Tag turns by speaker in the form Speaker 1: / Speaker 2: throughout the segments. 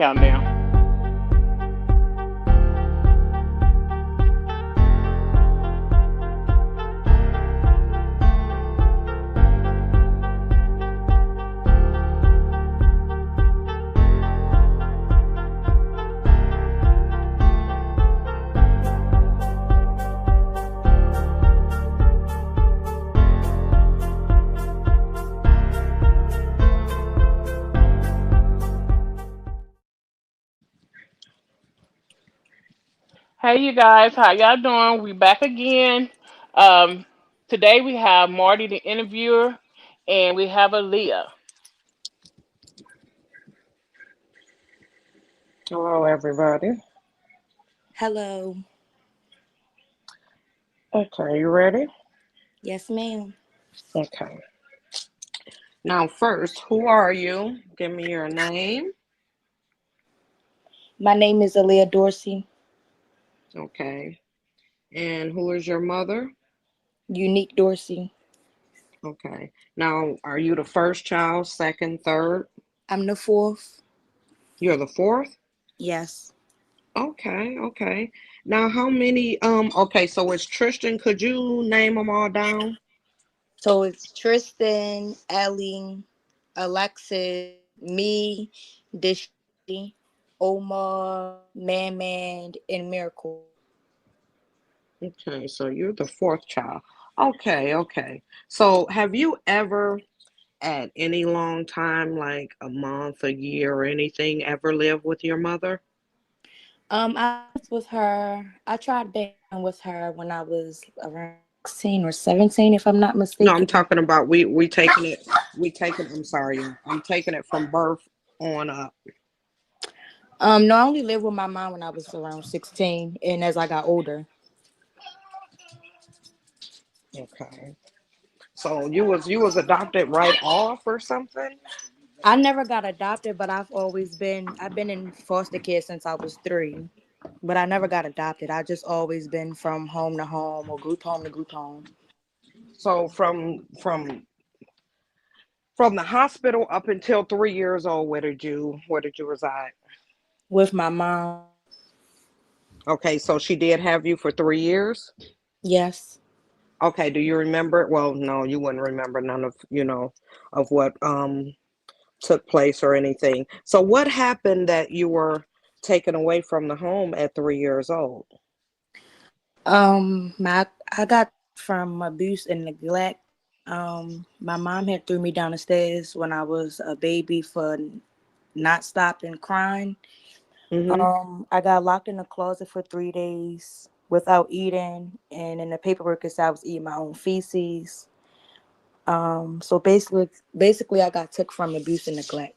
Speaker 1: Countdown. Hey, you guys, how y'all doing? We back again. Um, Today we have Marty, the interviewer, and we have Aaliyah.
Speaker 2: Hello, everybody.
Speaker 3: Hello.
Speaker 2: Okay, you ready?
Speaker 3: Yes, ma'am.
Speaker 2: Okay. Now, first, who are you? Give me your name.
Speaker 3: My name is Aaliyah Dorsey.
Speaker 2: Okay. And who is your mother?
Speaker 3: Unique Dorsey.
Speaker 2: Okay. Now, are you the first child, second, third?
Speaker 3: I'm the fourth.
Speaker 2: You're the fourth?
Speaker 3: Yes.
Speaker 2: Okay, okay. Now, how many, okay, so it's Tristan. Could you name them all down?
Speaker 3: So it's Tristan, Ellie, Alexis, me, Dishi, Omar, Man, and Miracle.
Speaker 2: Okay, so you're the fourth child. Okay, okay. So have you ever at any long time, like a month, a year, or anything, ever live with your mother?
Speaker 3: I lived with her. I tried being with her when I was around 16 or 17, if I'm not
Speaker 2: No, I'm
Speaker 3: mistaken.
Speaker 2: talking about we taking it I'm sorry, I'm taking it from birth on up.
Speaker 3: No, I only lived with my mom when I was around 16, and as I got older.
Speaker 2: Okay. So you was adopted right off or something?
Speaker 3: I never got adopted, but I've been in foster care since I was 3. But I never got adopted. I just always been from home to home or group home to group home
Speaker 2: So from the hospital up until 3 years old, where did you reside?
Speaker 3: with my mom.
Speaker 2: Okay, so she did have you for 3 years?
Speaker 3: Yes.
Speaker 2: Okay, do you remember it? Well, no, you wouldn't remember none of what took place or anything. So what happened that you were taken away from the home at 3 years old?
Speaker 3: My I got from abuse and neglect. My mom had threw me down the stairs when I was a baby for not stopping crying.
Speaker 2: Mm-hmm.
Speaker 3: I got locked in the closet for 3 days without eating, and in the paperwork it said I was eating my own feces. So basically, I got took from abuse and neglect.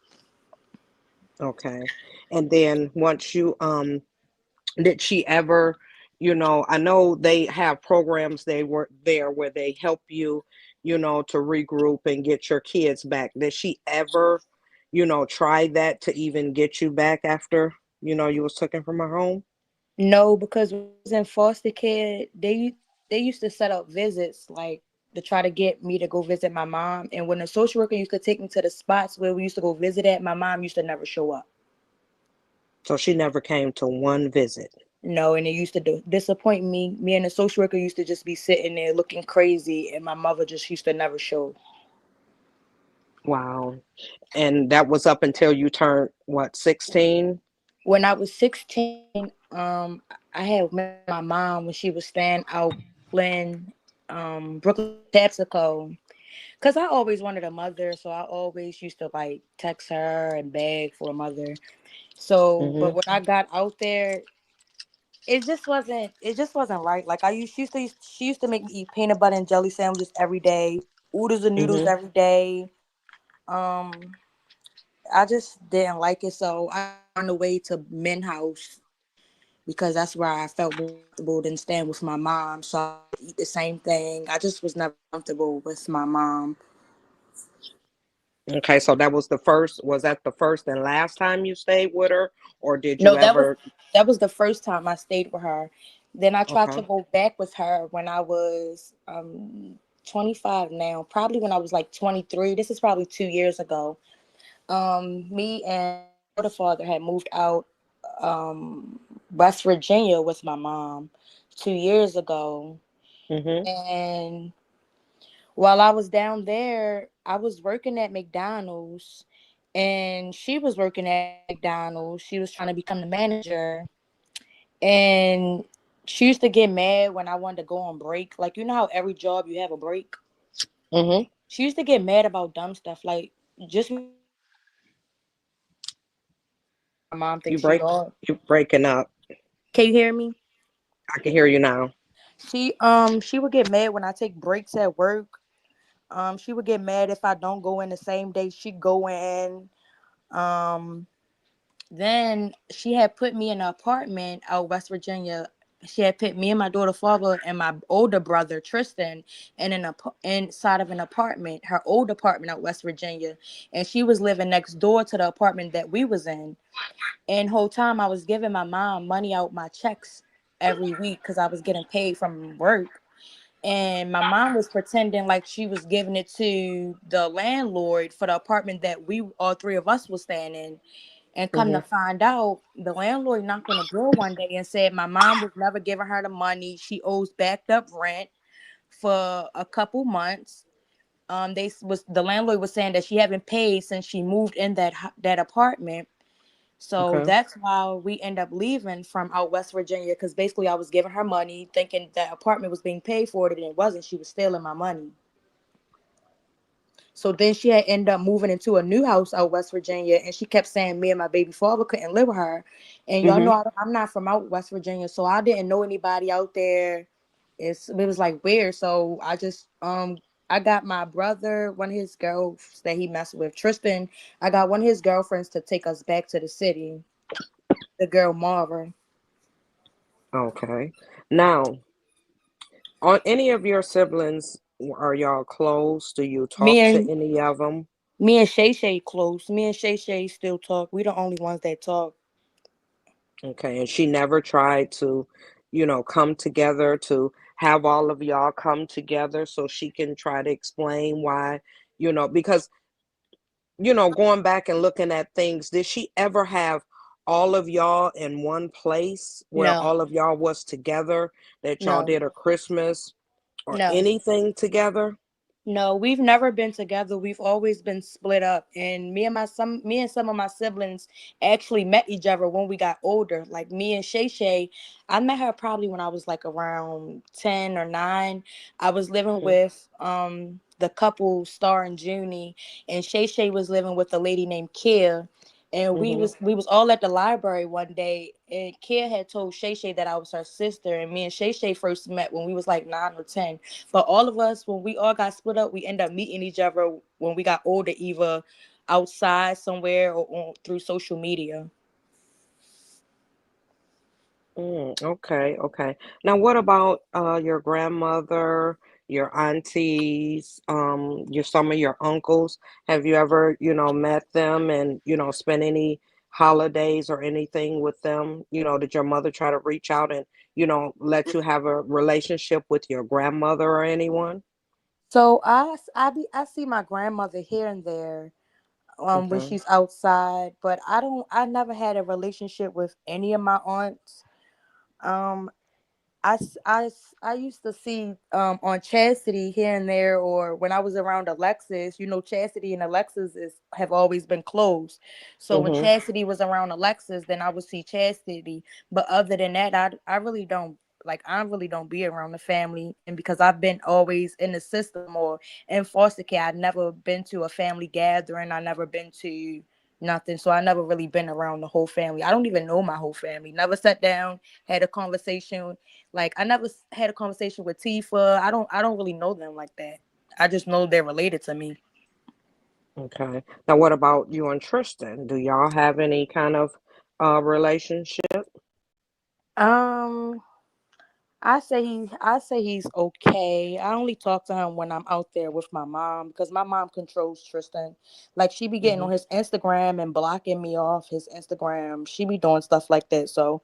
Speaker 2: Okay. And then once you did she ever, I know they have programs they were there where they help you, to regroup and get your kids back. Did she ever, try that to even get you back after, you was taken from her home?
Speaker 3: No, because when I was in foster care, they used to set up visits like to try to get me to go visit my mom. And when the social worker used to take me to the spots where we used to go visit at, my mom used to never show up.
Speaker 2: So she never came to one visit.
Speaker 3: No, and it used to disappoint me. Me and the social worker used to just be sitting there looking crazy, and my mother just used to never show.
Speaker 2: Wow. And that was up until you turned what, 16?
Speaker 3: When I was 16, I had met my mom when she was staying out in Brooklyn, Texaco. Cause I always wanted a mother, so I always used to like text her and beg for a mother. So, but
Speaker 2: Mm-hmm.
Speaker 3: when I got out there, it just wasn't right. Like she used to make me eat peanut butter and jelly sandwiches every day, oodles and noodles
Speaker 2: Mm-hmm.
Speaker 3: every day. Um, I just didn't like it, so I found a way to men house because that's where I felt more comfortable than staying with my mom. So I eat the same thing. I just was never comfortable with my mom.
Speaker 2: Okay, so was that the first and last time you stayed with her, or did you
Speaker 3: No, that was
Speaker 2: ever?
Speaker 3: that was the first time I stayed with her. Then I tried to
Speaker 2: Okay.
Speaker 3: go back with her when I was 25 now, probably when I was like 23. This is probably 2 years ago. Me and daughter father had moved out um West Virginia with my mom 2 years ago.
Speaker 2: Mhm.
Speaker 3: And while I was down there, I was working at McDonald's and she was working at McDonald's. She was trying to become the manager. And she used to get mad when I wanted to go on break. Like, you know how every job you have a break?
Speaker 2: Mhm.
Speaker 3: She used to get mad about dumb stuff. Like, just because I was working at McDonald's, she used to get mad when my mom thinks
Speaker 2: You
Speaker 3: she
Speaker 2: break.
Speaker 3: all.
Speaker 2: You breaking up.
Speaker 3: Can you hear me?
Speaker 2: I can hear you now.
Speaker 3: She would get mad when I take breaks at work. She would get mad if I don't go in the same day she go in. Um, then she had put me in an apartment out West Virginia. She had put me and my daughter father and my older brother Tristan inside of an apartment, her old apartment out West Virginia, and she was living next door to the apartment that we was in. And whole time I was giving my mom money out my checks every week because I was getting paid from work. And my mom was pretending like she was giving it to the landlord for the apartment that we all three of us was staying in. And come to
Speaker 2: Mhm.
Speaker 3: find out, the landlord knocked on the door one day and said my mom was never giving her the money. She owes backed up rent for a couple months. The landlord was saying that she haven't paid since she moved in that apartment. So
Speaker 2: Okay.
Speaker 3: that's why we end up leaving from out West Virginia because basically I was giving her money, thinking that apartment was being paid for it, and it wasn't. She was stealing my money. So then she had ended up moving into a new house out West Virginia, and she kept saying me and my baby father couldn't live with her. And y'all know
Speaker 2: Mhm.
Speaker 3: I'm not from out West Virginia, so I didn't know anybody out there. It was like weird. So I got my brother, one of his girls that he messed with, Tristan. I got one of his girlfriends to take us back to the city. The girl Marva.
Speaker 2: Okay. Now, are any of your siblings, are y'all close? Do you
Speaker 3: Me
Speaker 2: talk to
Speaker 3: and
Speaker 2: any of them?
Speaker 3: me and Shay Shay close. Me and Shay Shay still talk. We the only ones that talk.
Speaker 2: Okay, and she never tried to, come together to have all of y'all come together so she can try to explain why, because, going back and looking at things, did she ever have all of y'all in one place where
Speaker 3: No,
Speaker 2: all of y'all was together, that y'all
Speaker 3: no,
Speaker 2: did a Christmas or
Speaker 3: no.
Speaker 2: anything together?
Speaker 3: No, we've never been together. We've always been split up. And me and some of my siblings actually met each other when we got older. Like me and Shay Shay, I met her probably when I was like around 10 or 9. I was living
Speaker 2: Hmm.
Speaker 3: with the couple Star and Junie, and Shay Shay was living with a lady named Kia. And
Speaker 2: Hmm.
Speaker 3: we was all at the library one day, and Kia had told Shay Shay that I was her sister, and me and Shay Shay first met when we was like 9 or 10. But all of us, when we all got split up, we end up meeting each other when we got older, either outside somewhere or through social media.
Speaker 2: Okay, okay. Now, what about your grandmother, your aunties, some of your uncles? Have you ever, met them and, spent any holidays or anything with them? Did your mother try to reach out and, let you have a relationship with your grandmother or anyone?
Speaker 3: So I see my grandmother here and there when
Speaker 2: Okay.
Speaker 3: she's outside, but I never had a relationship with any of my aunts. Um I used to see on Chastity here and there, or when I was around Alexis, Chastity and Alexis have always been close. So when
Speaker 2: Mm-hmm.
Speaker 3: Chastity was around Alexis, then I would see Chastity. But other than that, I really don't I really don't be around the family. And because I've been always in the system or in foster care, I've never been to a family gathering. I never been to nothing. So I never really been around the whole family. I don't even know my whole family. Never sat down, had a conversation. Like I never had a conversation with Tifa. I don't really know them like that. I just know they're related to me.
Speaker 2: Okay. Now, what about you and Tristan? Do y'all have any kind of relationship?
Speaker 3: Um, I say he's okay. I only talk to him when I'm out there with my mom because my mom controls Tristan. Like she be getting
Speaker 2: Hmm.
Speaker 3: on his Instagram and blocking me off his Instagram. She be doing stuff like that. So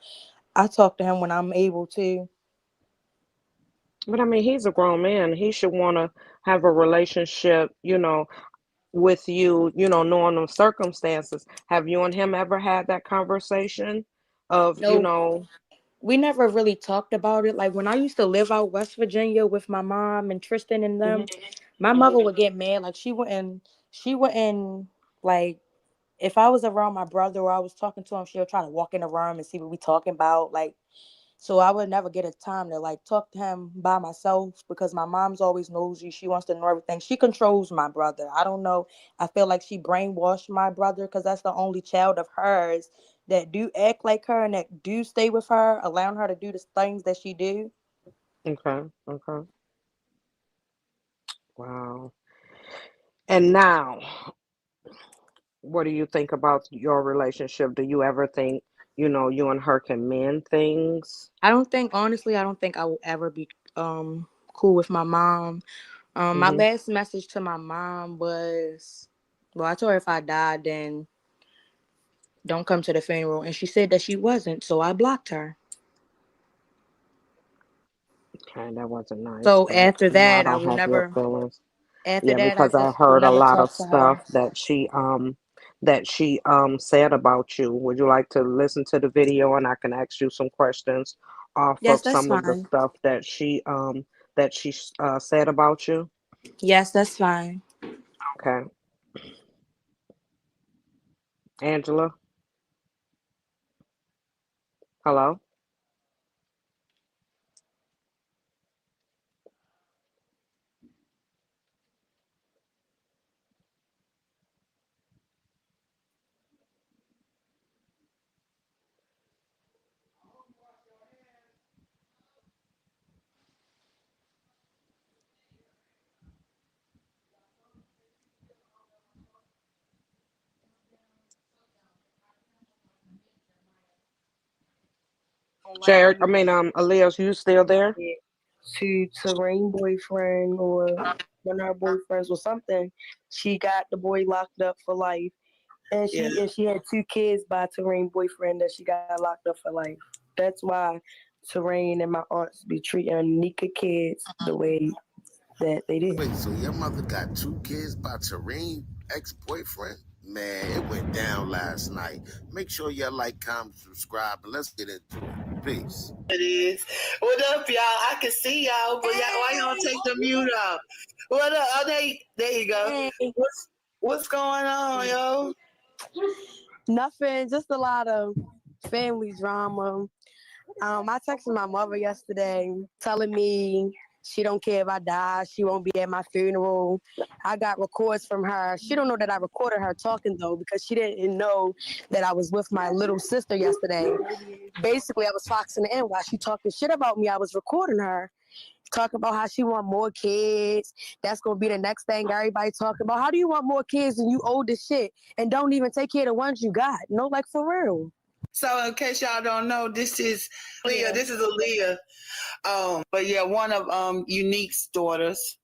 Speaker 3: I talk to him when I'm able to.
Speaker 2: But I mean, he's a grown man. He should want to have a relationship, with you, knowing the circumstances. Have you and him ever had that conversation of,
Speaker 3: No, we never really talked about it. Like when I used to live out West Virginia with my mom and Tristan and them,
Speaker 2: hmm
Speaker 3: my
Speaker 2: hmm
Speaker 3: mother would get mad. Like she wouldn't like if I was around my brother or I was talking to him, she'll try to walk in the room and see what we talking about. Like so I would never get a time to like talk to him by myself because my mom's always nosy. She wants to know everything. She controls my brother. I don't know. I feel like she brainwashed my brother because that's the only child of hers that do act like her and that do stay with her, allowing her to do the things that she do.
Speaker 2: Okay. Okay. Wow. And now, what do you think about your relationship? Do you ever think, you and her can mend things?
Speaker 3: I don't think I will ever be cool with my mom. My
Speaker 2: hmm
Speaker 3: last message to my mom was, well, I told her if I died, then don't come to the funeral, and she said that she wasn't, so I blocked her.
Speaker 2: Okay, that wasn't nice,
Speaker 3: So
Speaker 2: but
Speaker 3: after
Speaker 2: I
Speaker 3: that, I
Speaker 2: don't
Speaker 3: will
Speaker 2: have your
Speaker 3: never.
Speaker 2: feelings.
Speaker 3: After
Speaker 2: Yeah,
Speaker 3: that, I
Speaker 2: because I
Speaker 3: just will
Speaker 2: heard a
Speaker 3: never
Speaker 2: lot
Speaker 3: talk
Speaker 2: of
Speaker 3: to her.
Speaker 2: stuff that she said about you. Would you like to listen to the video and I can ask you some questions off
Speaker 3: Yes,
Speaker 2: of
Speaker 3: that's
Speaker 2: some of the
Speaker 3: fine.
Speaker 2: stuff that she said about you?
Speaker 3: Yes, that's fine.
Speaker 2: Okay, Angela, hello.
Speaker 4: Don't like
Speaker 2: Jared, I
Speaker 4: you
Speaker 2: mean, Aaliyah, you still there?
Speaker 4: to Terrain boyfriend or one of her boyfriends or something. She got the boy locked up for life, and she had two kids by Terrain boyfriend that she got locked up for life. That's why Terrain and my aunts be treating Nika kids the way that they did.
Speaker 5: Wait, so your mother got two kids by Tareen, ex-boyfriend? Man, it went down last night. Make sure you like, comment, subscribe, and let's get into it. Peace.
Speaker 6: It is. What up, y'all? I can see y'all, but y'all, why y'all take the mute off? What up? Oh, there you go.
Speaker 4: Hey,
Speaker 6: What's going on, yo?
Speaker 4: nothing, just a lot of family drama. I texted my mother yesterday telling me she don't care if I die. She won't be at my funeral. I got records from her. She don't know that I recorded her talking though because she didn't know that I was with my little sister yesterday. Basically, I was foxing in while she talking shit about me. I was recording her talking about how she want more kids. That's gonna be the next thing everybody talking about. How do you want more kids and you old as shit and don't even take care of the ones you got? No, like for real.
Speaker 6: So, in case y'all don't know, this is Leah.
Speaker 4: Yeah.
Speaker 6: This is Aaliyah. But yeah, one of Unique's daughters.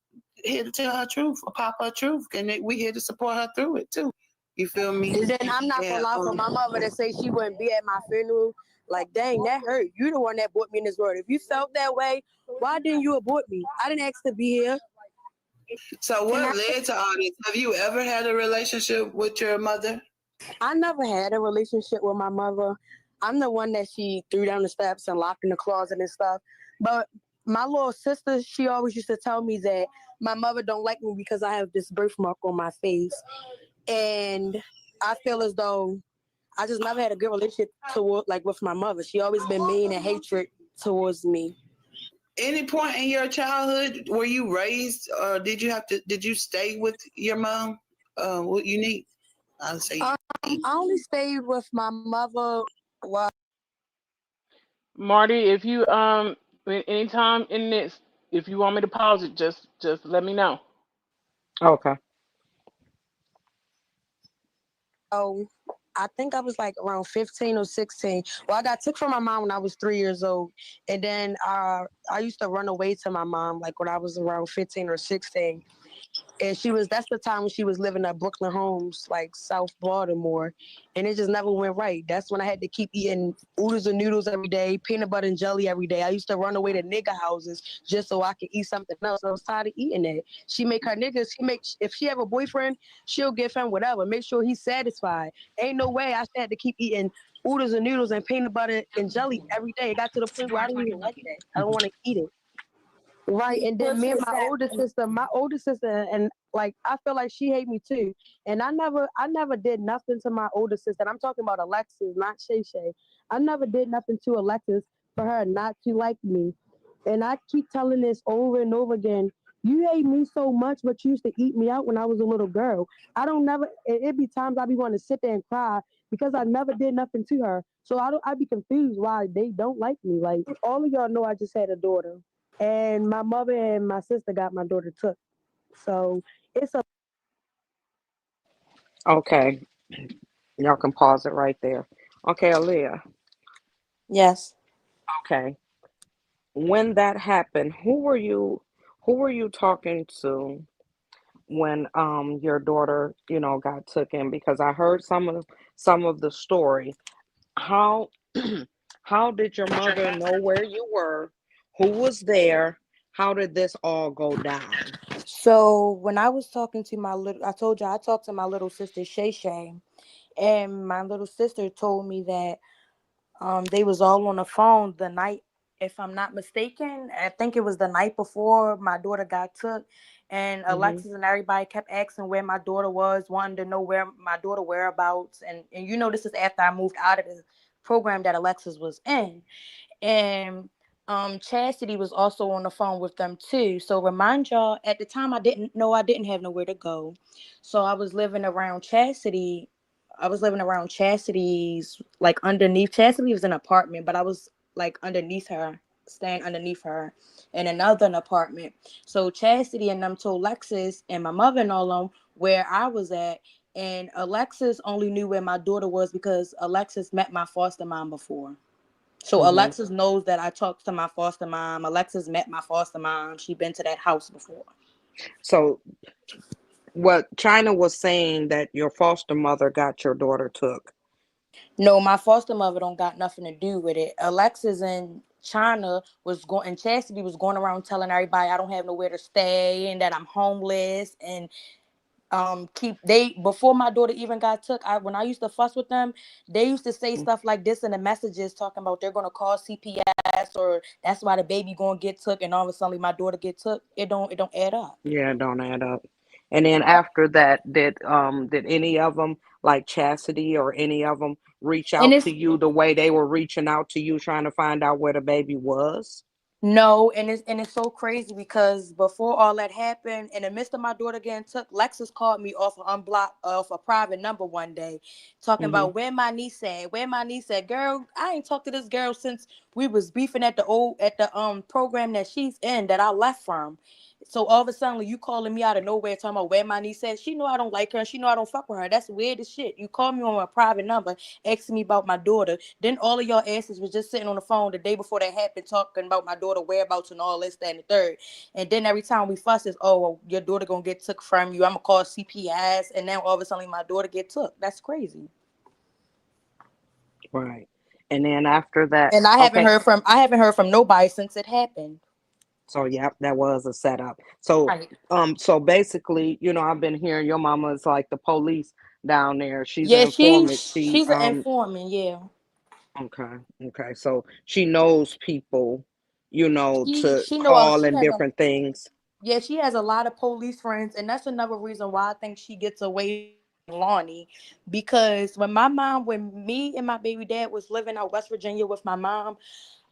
Speaker 6: Here to tell her truth, or pop her truth, and we here to support her through it too. You feel me?
Speaker 4: And then I'm not gonna
Speaker 6: And
Speaker 4: lie for my mother to say she wouldn't be at my funeral. Like, dang, that hurt. You the one that brought me in this world. If you felt that way, why didn't you abort me? I didn't ask to be here.
Speaker 6: so,
Speaker 4: And
Speaker 6: what led to all this? Have you ever had a relationship with your mother?
Speaker 4: I never had a relationship with my mother. I'm the one that she threw down the steps and locked in the closet and stuff. But my little sister, she always used to tell me that my mother don't like me because I have this birthmark on my face. And I feel as though I just never had a good relationship toward like with my mother. She always been mean and hatred towards me.
Speaker 6: Any point in your childhood were you raised, or did you stay with your mom? What Unique? I'll say.
Speaker 4: I only stayed with my mother. Well,
Speaker 1: Marty, if you anytime in this, if you want me to pause it, just let me know.
Speaker 2: Okay.
Speaker 4: I think I was like around 15 or 16. Well, I got took from my mom when I was 3 years old, and then I used to run away to my mom like when I was around 15 or 16. and that's the time when she was living at Brooklyn Homes, like South Baltimore, and it just never went right. That's when I had to keep eating oodles and noodles every day, peanut butter and jelly every day. I used to run away to nigga houses just so I could eat something else. I was tired of eating it. She make her niggas. She make if she have a boyfriend, she'll give him whatever. Make sure he's satisfied. Ain't no way I had to keep eating oodles and noodles and peanut butter and jelly every day. It got to the point where I don't even like that. I don't want to eat it. Right, and then me and my older sister, and like I feel like she hate me too. And I never did nothing to my older sister. And I'm talking about Alexis, not Shay Shay. I never did nothing to Alexis for her not to like me. And I keep telling this over and over again. You hate me so much, but you used to eat me out when I was a little girl. I don't never. It be times I be wanting to sit there and cry because I never did nothing to her. So I don't. I be confused why they don't like me. Like all of y'all know, I just had a daughter, and my mother and my sister got my daughter took. So it's a
Speaker 2: Okay, y'all can pause it right there. Okay, Aaliyah.
Speaker 3: Yes.
Speaker 2: Okay, when that happened, who were you talking to when your daughter, got taken? Because I heard some of the story. How how did your mother know where you were? Who was there? How did this all go down?
Speaker 3: So when I was talking to my little, I told you I talked to my little sister Shay Shay, and my little sister told me that they was all on the phone the night, if I'm not mistaken. I think it was the night before my daughter got took, and
Speaker 2: Hmm.
Speaker 3: Alexis and everybody kept asking where my daughter was, wanting to know where my daughter whereabouts, and this is after I moved out of the program that Alexis was in, and Chastity was also on the phone with them too. So remind y'all, at the time I didn't have nowhere to go, so I was living around Chastity. I was living around Chastity's, like underneath. Chastity was in an apartment, but I was like underneath her, staying underneath her in another apartment. So Chastity and them told Lexus and my mother and all them where I was at, and Alexis only knew where my daughter was because Alexis met my foster mom before. So
Speaker 2: Hmm.
Speaker 3: Alexis knows that I talked to my foster mom. Alexis met my foster mom. She been to that house before.
Speaker 2: So what China was saying that your foster mother got your daughter took.
Speaker 3: No, my foster mother don't got nothing to do with it. Alexis and China was going, and Chastity was going around telling everybody I don't have nowhere to stay and that I'm homeless, and keep they before my daughter even got took. When I used to fuss with them, they used to say stuff like this in the messages, talking about they're gonna call CPS, or that's why the baby gonna get took, and all of a sudden my daughter get took. It don't add up.
Speaker 2: Yeah, it don't add up. And then after that, did any of them, like Chastity or any of them, reach
Speaker 3: And
Speaker 2: out to
Speaker 3: it's
Speaker 2: you the way they were reaching out to you trying to find out where the baby was?
Speaker 3: No, and it's so crazy because before all that happened, in the midst of my daughter getting took, Lexus called me off a private number one day, talking
Speaker 2: Mhm.
Speaker 3: about where my niece at. Girl, I ain't talked to this girl since we was beefing at the program that she's in that I left from. So all of a sudden you calling me out of nowhere talking about where my niece at. She know I don't like her and she know I don't fuck with her. That's weird as shit. You call me on a private number asking me about my daughter. Then all of y'all asses was just sitting on the phone the day before that happened talking about my daughter whereabouts and all this, that, and the third. And then every time we fuss is, oh, well, your daughter gonna get took from you. I'm gonna call CPS, and then all of a sudden my daughter get took. That's crazy.
Speaker 2: Right. And then after that,
Speaker 3: And
Speaker 2: okay.
Speaker 3: I haven't heard from nobody since it happened.
Speaker 2: So yeah, that was a setup. So
Speaker 3: Right.
Speaker 2: so basically, I've been hearing your mama is like the police down there. She's an
Speaker 3: Yeah,
Speaker 2: informant.
Speaker 3: she's an informant. Yeah.
Speaker 2: Okay, okay. So she knows people,
Speaker 3: She
Speaker 2: to
Speaker 3: she know
Speaker 2: call
Speaker 3: she
Speaker 2: and
Speaker 3: has a
Speaker 2: different things.
Speaker 3: Yeah, she has a lot of police friends, and that's another reason why I think she gets away from Lonnie. Because when me and my baby dad was living out West Virginia with my mom,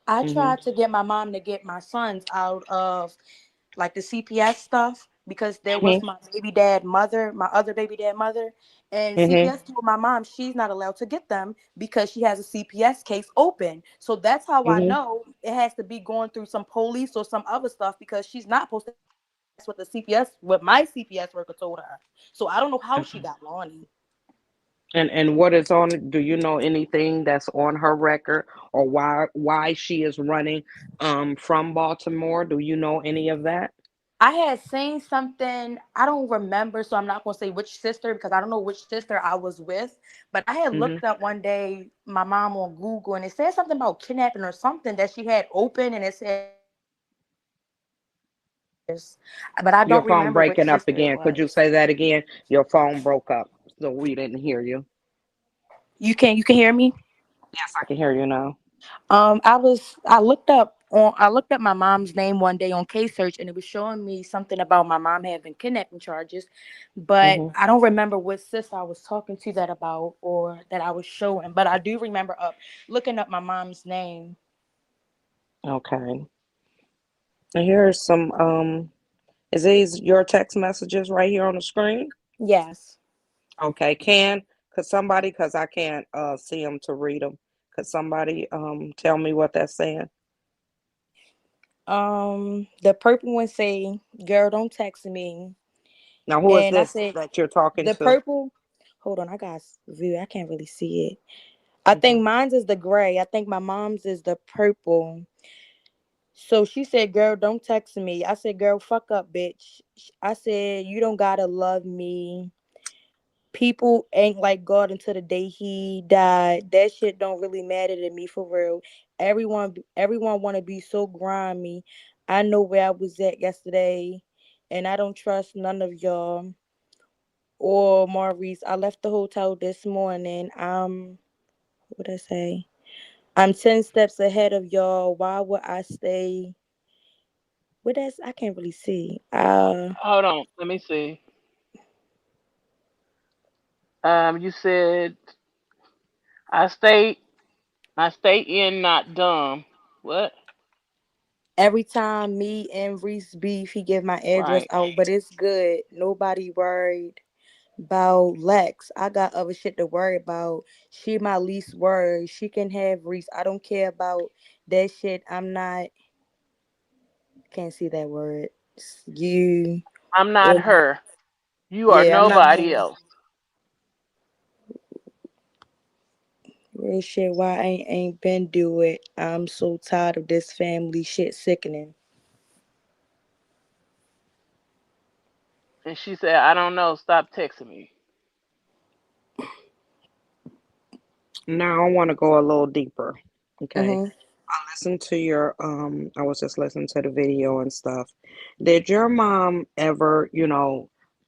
Speaker 3: I
Speaker 2: Mhm.
Speaker 3: tried to get my mom to get my sons out of like the CPS stuff because there was
Speaker 2: Mhm.
Speaker 3: my other baby dad mother, and
Speaker 2: Mhm.
Speaker 3: CPS told my mom she's not allowed to get them because she has a CPS case open. So that's how I
Speaker 2: Mhm.
Speaker 3: know it has to be going through some police or some other stuff because she's not supposed to. That's what my CPS worker told her. So I don't know how she got Lonnie.
Speaker 2: And what is on it? Do you know anything that's on her record, or why she is running from Baltimore? Do you know any of that?
Speaker 3: I had seen something. I don't remember, so I'm not gonna say which sister because I don't know which sister I was with. But I had
Speaker 2: Hmm.
Speaker 3: looked up one day my mom on Google, and it said something about kidnapping or something that she had open, and it said charges. But I
Speaker 2: Your
Speaker 3: don't
Speaker 2: phone
Speaker 3: remember which
Speaker 2: breaking up
Speaker 3: sister it
Speaker 2: again. Could you
Speaker 3: was.
Speaker 2: say that again? Your phone broke up, so we didn't hear you.
Speaker 3: You can hear me.
Speaker 2: Yes, I can hear you now.
Speaker 3: I looked up my mom's name one day on K search and it was showing me something about my mom having kidnapping charges, but
Speaker 2: Hmm.
Speaker 3: I don't remember what sis I was talking to that about or that I was showing. But I do remember up looking up my mom's name.
Speaker 2: Okay. And here's some. Is these your text messages right here on the screen?
Speaker 3: Yes.
Speaker 2: Okay. Could somebody? Cause I can't see them to read them. Could somebody tell me what that's saying?
Speaker 3: The purple one say, "Girl, don't text me."
Speaker 2: Now, who is
Speaker 3: And I
Speaker 2: this
Speaker 3: said,
Speaker 2: that you're talking
Speaker 3: "The
Speaker 2: to?
Speaker 3: purple." Hold on, I got view. I can't really see it. I
Speaker 2: Okay.
Speaker 3: think mine's is the gray. I think my mom's is the purple. So she said, "Girl, don't text me." I said, "Girl, fuck up, bitch." I said, "You don't gotta love me. People ain't like God until the day he died. That shit don't really matter to me for real. Everyone wanna be so grimy. I know where I was at yesterday, and I don't trust none of y'all or Maurice. I left the hotel this morning. What I say? I'm 10 steps ahead of y'all. Why would I stay?" What that's I can't really see.
Speaker 1: Hold on, let me see. You said I stay I stay in, not dumb. What?
Speaker 3: Every time me and Reese beef, he give my address
Speaker 1: Right.
Speaker 3: out, but it's good. Nobody worried about Lex. I got other shit to worry about. She my least worry. She can have Reese. I don't care about that shit. I'm not. Can't see that word. You.
Speaker 1: I'm not
Speaker 3: And
Speaker 1: her. You are
Speaker 3: yeah, I'm not her.
Speaker 1: nobody else.
Speaker 3: Real shit. Why I ain't been do it? I'm so tired of this family shit. Sickening.
Speaker 1: And she said, I don't know, stop texting me.
Speaker 2: Now I want to go a little deeper. Okay.
Speaker 3: Mhm.
Speaker 2: Listen to your I was just listening to the video and stuff. Did your mom ever,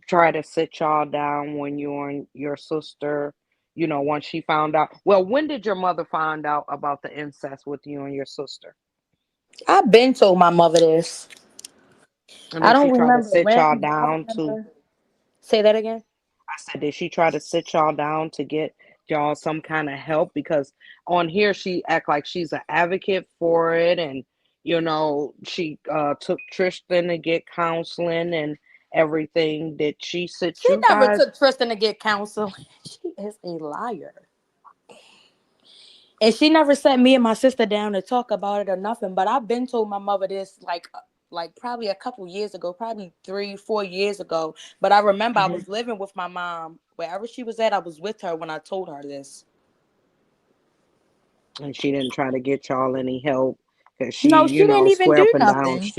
Speaker 2: try to sit y'all down when you and your sister, once she found out? Well, when did your mother find out about the incest with you and your sister?
Speaker 3: I've been told my mother this.
Speaker 2: And
Speaker 3: I
Speaker 2: did
Speaker 3: don't
Speaker 2: she try to
Speaker 3: remember
Speaker 2: sit y'all
Speaker 3: when, but I
Speaker 2: down to
Speaker 3: remember. Say that again.
Speaker 2: I said, did she try to sit y'all down to get y'all some kind of help? Because on here she act like she's an advocate for it, and she took Tristan to get counseling and everything. Did she sit
Speaker 3: She
Speaker 2: you
Speaker 3: never
Speaker 2: guys?
Speaker 3: took Tristan to get counseling. She is a liar. And she never sat me and my sister down to talk about it or nothing. But I've been told my mother this like probably a couple years ago, probably 3, 4 years ago. But I remember I
Speaker 2: Hmm.
Speaker 3: was living with my mom. Wherever she was at, I was with her when I told her this.
Speaker 2: And she didn't try to get y'all any help because she,
Speaker 3: No, she didn't even
Speaker 2: swear up
Speaker 3: do
Speaker 2: and down
Speaker 3: nothing.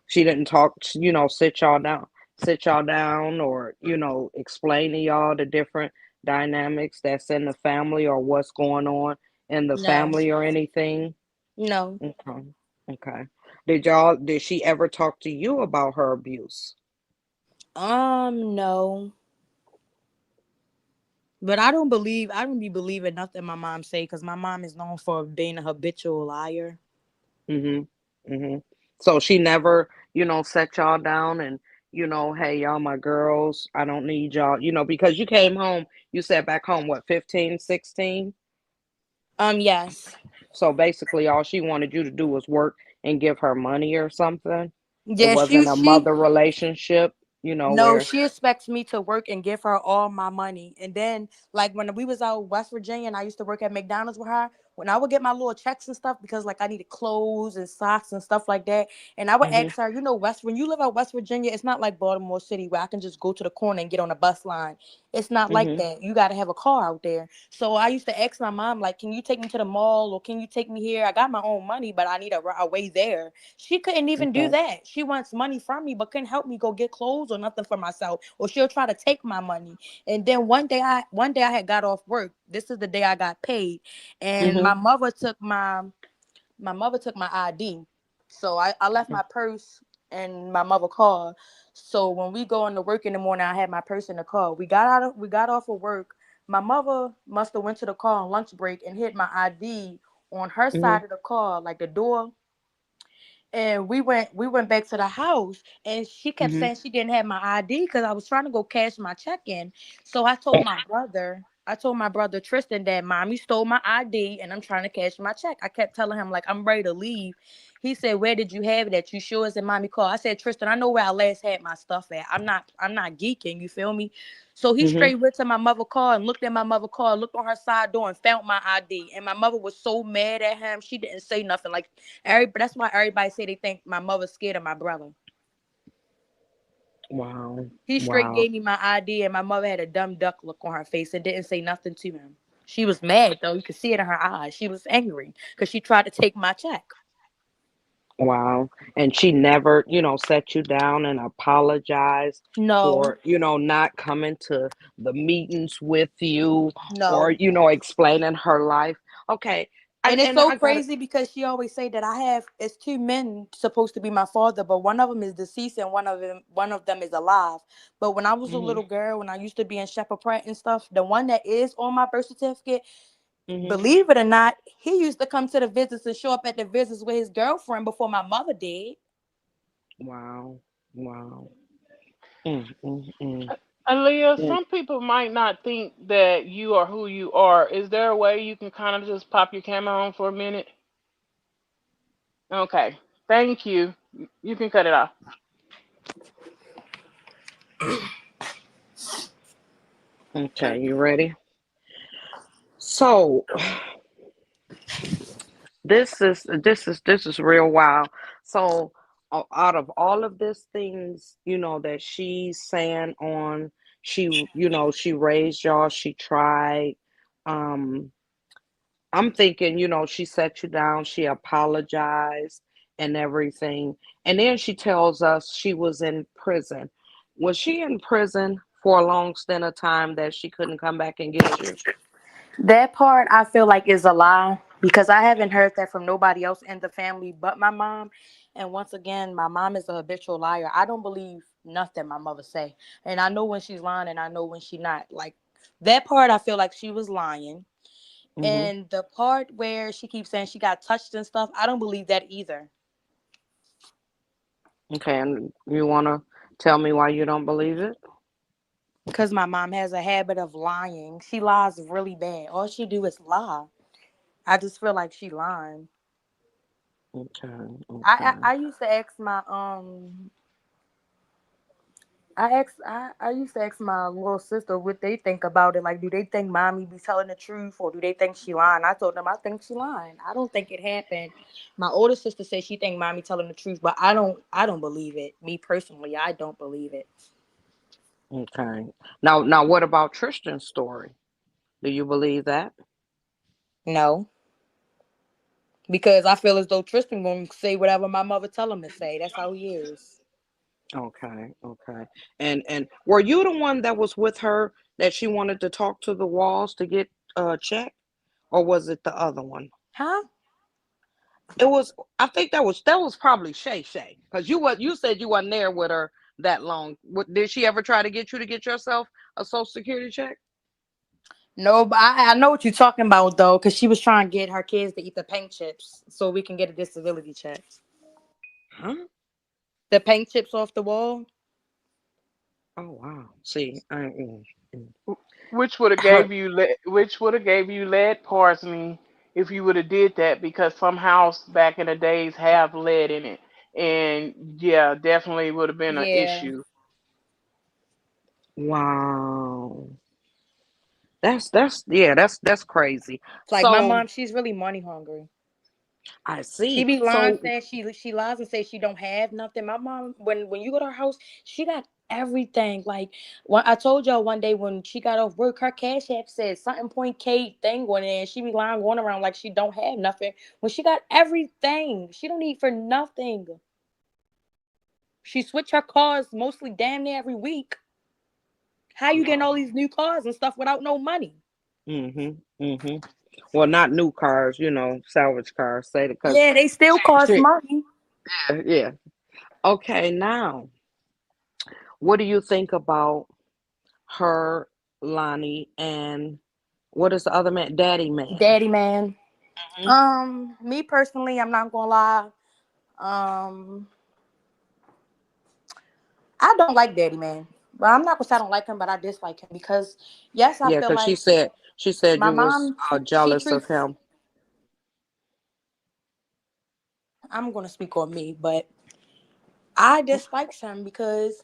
Speaker 2: she didn't talk, sit y'all down, or explain to y'all the different dynamics that's in the family or what's going on in the
Speaker 3: No.
Speaker 2: family or anything.
Speaker 3: No.
Speaker 2: Okay. Okay. Did she ever talk to you about her abuse?
Speaker 3: No. But I don't be believing nothing my mom say because my mom is known for being a habitual liar.
Speaker 2: Mhm. Mhm. So she never, set y'all down and, hey, y'all my girls, I don't need y'all, because you came home, you said back home what, 15, 16.
Speaker 3: Yes.
Speaker 2: So basically all she wanted you to do was work and give her money or something. It
Speaker 3: Yeah,
Speaker 2: wasn't a
Speaker 3: she
Speaker 2: mother relationship,
Speaker 3: no,
Speaker 2: where
Speaker 3: she expects me to work and give her all my money. And then like when we was out West Virginia and I used to work at McDonald's with her, when I would get my little checks and stuff, because like I needed clothes and socks and stuff like that, and I would
Speaker 2: Mhm.
Speaker 3: ask her, you know, when you live out West Virginia, it's not like Baltimore City where I can just go to the corner and get on a bus line. It's not like
Speaker 2: Mhm.
Speaker 3: that. You got to have a car out there. So I used to ask my mom, like, can you take me to the mall or can you take me here? I got my own money, but I need a way there. She couldn't even do
Speaker 2: Okay.
Speaker 3: that. She wants money from me, but couldn't help me go get clothes or nothing for myself. Or she'll try to take my money. And then one day I had got off work. This is the day I got paid, and
Speaker 2: Mhm.
Speaker 3: my mother took my ID. So I left my purse in my mother car. So when we go into work in the morning, I had my purse in the car. We got off of work. My mother must have went to the car on lunch break and hid my ID on her
Speaker 2: Mhm.
Speaker 3: side of the car, like the door, and we went back to the house, and she kept
Speaker 2: Mhm.
Speaker 3: saying she didn't have my ID because I was trying to go cash my check in. So I told my brother Tristan that mommy stole my ID and I'm trying to cash my check. I kept telling him like I'm ready to leave. He said, "Where did you have it at? You sure it's in mommy car?" I said, "Tristan, I know where I last had my stuff at. I'm not geeking, you feel me?" So he
Speaker 2: Mhm.
Speaker 3: straight went to my mother car and looked at my mother car, looked on her side door and found my ID. And my mother was so mad at him, she didn't say nothing. Like that's why everybody say they think my mother's scared of my brother.
Speaker 2: Wow.
Speaker 3: He straight
Speaker 2: Wow.
Speaker 3: gave me my ID, and my mother had a dumb duck look on her face and didn't say nothing to him. She was mad though. You could see it in her eyes. She was angry because she tried to take my check.
Speaker 2: Wow. And she never, sat you down and apologized
Speaker 3: No,
Speaker 2: for, not coming to the meetings with you or,
Speaker 3: no.
Speaker 2: explaining her life. Okay.
Speaker 3: And it's
Speaker 2: And
Speaker 3: so
Speaker 2: I got it.
Speaker 3: crazy because she always say that I have it's two men supposed to be my father, but one of them is deceased and one of them is alive. But when I was a
Speaker 2: Mhm.
Speaker 3: little girl, when I used to be in Shepherd Pratt and stuff, the one that is on my birth certificate,
Speaker 2: Mhm.
Speaker 3: believe it or not, he used to come to the visits and show up at the visits with his girlfriend before my mother did.
Speaker 2: Wow. Wow. Mm, mm, mm.
Speaker 1: Aaliyah,
Speaker 2: Mm.
Speaker 1: some people might not think that you are who you are. Is there a way you can kind of just pop your camera on for a minute? Okay. Thank you. You can cut it off.
Speaker 2: Okay, you ready? So, this is real wild. So, out of all of these things, that she's saying on, she raised y'all, she tried. Um, I'm thinking, she set you down, she apologized and everything, and then she tells us she was in prison. Was she in prison for a long stint of time that she couldn't come back and get you?
Speaker 3: That part I feel like is a lie because I haven't heard that from nobody else in the family but my mom. And once again, my mom is a habitual liar. I don't believe nothing my mother say, and I know when she's lying and I know when she not. Like that part, I feel like she was lying.
Speaker 2: Hmm.
Speaker 3: And the part where she keeps saying she got touched and stuff, I don't believe that either.
Speaker 2: Okay, and you want to tell me why you don't believe it?
Speaker 3: Because my mom has a habit of lying. She lies really bad. All she do is lie. I just feel like she lying.
Speaker 2: Okay,
Speaker 3: I
Speaker 2: okay.
Speaker 3: I, I used to ask my I used to ask my little sister what they think about it. Like, do they think mommy be telling the truth or do they think she lying? I told them I think she lying. I don't think it happened. My older sister said she think mommy telling the truth, but I don't believe it. Me personally, I don't believe it.
Speaker 2: Okay. Now, what about Tristan's story? Do you believe that?
Speaker 3: No. Because I feel as though Tristan gonna say whatever my mother tell him to say. That's how he is.
Speaker 2: Okay, okay. And were you the one that was with her that she wanted to talk to the walls to get checked, or was it the other one?
Speaker 3: Huh?
Speaker 2: It was. I think that was probably Shay Shay because you said you wasn't there with her that long. Did she ever try to get you to get yourself a social security check?
Speaker 3: No, but I know what you're talking about though, because she was trying to get her kids to eat the paint chips so we can get a disability check.
Speaker 2: Huh?
Speaker 3: The paint chips off the wall.
Speaker 2: Oh wow. See, mm.
Speaker 1: Which would have gave you lead poisoning if you would have did that because some house back in the days have lead in it. And yeah, definitely would have been an
Speaker 3: Yeah.
Speaker 1: issue.
Speaker 2: Wow. that's crazy.
Speaker 3: Like my
Speaker 2: So
Speaker 3: mom, she's really money hungry.
Speaker 2: I
Speaker 3: She
Speaker 2: see.
Speaker 3: be lying,
Speaker 2: So
Speaker 3: saying she lies and says she don't have nothing. My mom, when you go to her house, she got everything. Like when I told y'all one day when she got off work, her cash app said something point K thing going in. She be lying going around like she don't have nothing when she got everything. She don't need for nothing. She switch her cars mostly damn near every week. How you getting all these new cars and stuff without no money?
Speaker 2: mhm, mhm. Well, not new cars, salvage cars. Say because
Speaker 3: Yeah, they still cost
Speaker 2: she,
Speaker 3: money.
Speaker 2: yeah. Okay, now what do you think about her, Lonnie, and what is the other man? Daddy Man.
Speaker 3: Daddy man.
Speaker 2: Hmm.
Speaker 3: Me personally, I'm not gonna lie. Um, I don't like Daddy Man. But I'm not gonna say I don't like him, but I dislike him because yes, I
Speaker 2: Yeah,
Speaker 3: feel
Speaker 2: because
Speaker 3: like
Speaker 2: she said
Speaker 3: my
Speaker 2: you was
Speaker 3: mom she
Speaker 2: jealous of
Speaker 3: treats.
Speaker 2: him.
Speaker 3: I'm gonna speak on me, but I dislike him because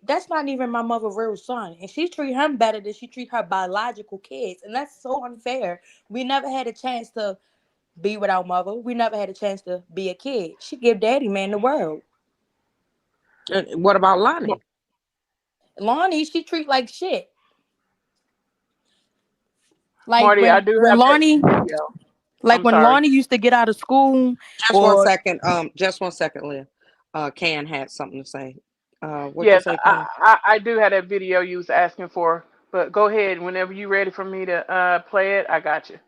Speaker 3: that's not even my mother's real son, and she treat him better than she treat her biological kids, and that's so unfair. We never had a chance to be with our mother. We never had a chance to be a kid. She give Daddy Man the world.
Speaker 2: And what about
Speaker 1: Mo-
Speaker 2: Lonnie?
Speaker 3: Lonnie, she treat like shit. Like
Speaker 1: Marty, I do have that video. I'm
Speaker 3: When
Speaker 1: sorry.
Speaker 3: Lonnie used to get out of school,
Speaker 2: Just one
Speaker 3: or
Speaker 2: second. Just 1 second, Leah. Can had something to say. What you
Speaker 1: Yes,
Speaker 2: say, Can?
Speaker 1: I do have that video you was asking for. But go ahead. Whenever you ready for me to play it, I got you.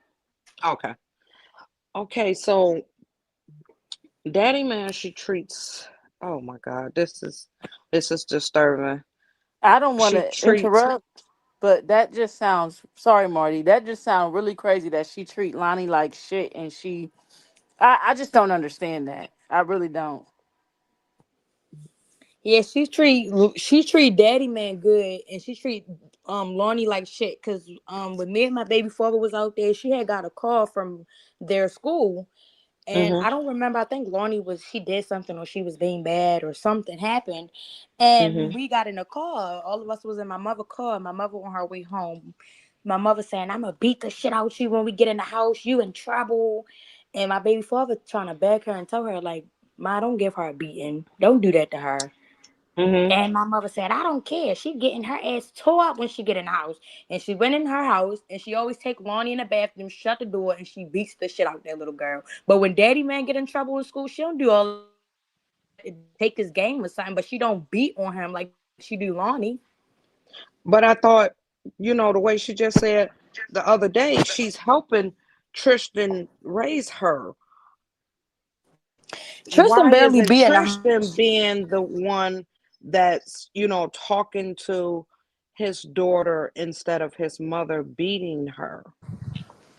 Speaker 2: Okay. Okay. So, Daddy Man, she treats. Oh my God, this is disturbing.
Speaker 7: I don't want
Speaker 2: She
Speaker 7: to
Speaker 2: treats.
Speaker 7: interrupt, but that just sounds sorry, Marty. That just sounds really crazy that she treat Lonnie like shit, and I just don't understand that. I really don't.
Speaker 3: yeah, she treat Daddy Man good, and she treat Lonnie like shit. Cause when me and my baby father was out there, she had got a call from their school. And
Speaker 2: Mhm.
Speaker 3: I don't remember. I think Lonnie she did something or she was being bad or something happened. And
Speaker 2: Mhm.
Speaker 3: we got in a car. All of us was in my mother's car. My mother on her way home. My mother saying, I'm going to beat the shit out you when we get in the house. You in trouble. And my baby father trying to beg her and tell her, like, Ma, don't give her a beating. Don't do that to her.
Speaker 2: Mhm.
Speaker 3: And my mother said, I don't care. She getting her ass tore up when she get in the house. And she went in her house and she always take Lonnie in the bathroom, shut the door, and she beats the shit out that little girl. But when Daddy Man get in trouble in school, she don't do all that. She might take his game or something, but she don't beat on him like she do Lonnie.
Speaker 2: But I thought, the way she just said the other day, she's helping Tristan raise her.
Speaker 3: Tristan
Speaker 2: Why
Speaker 3: barely
Speaker 2: isn't
Speaker 3: be in the house.
Speaker 2: Tristan being the one that's, talking to his daughter instead of his mother beating her?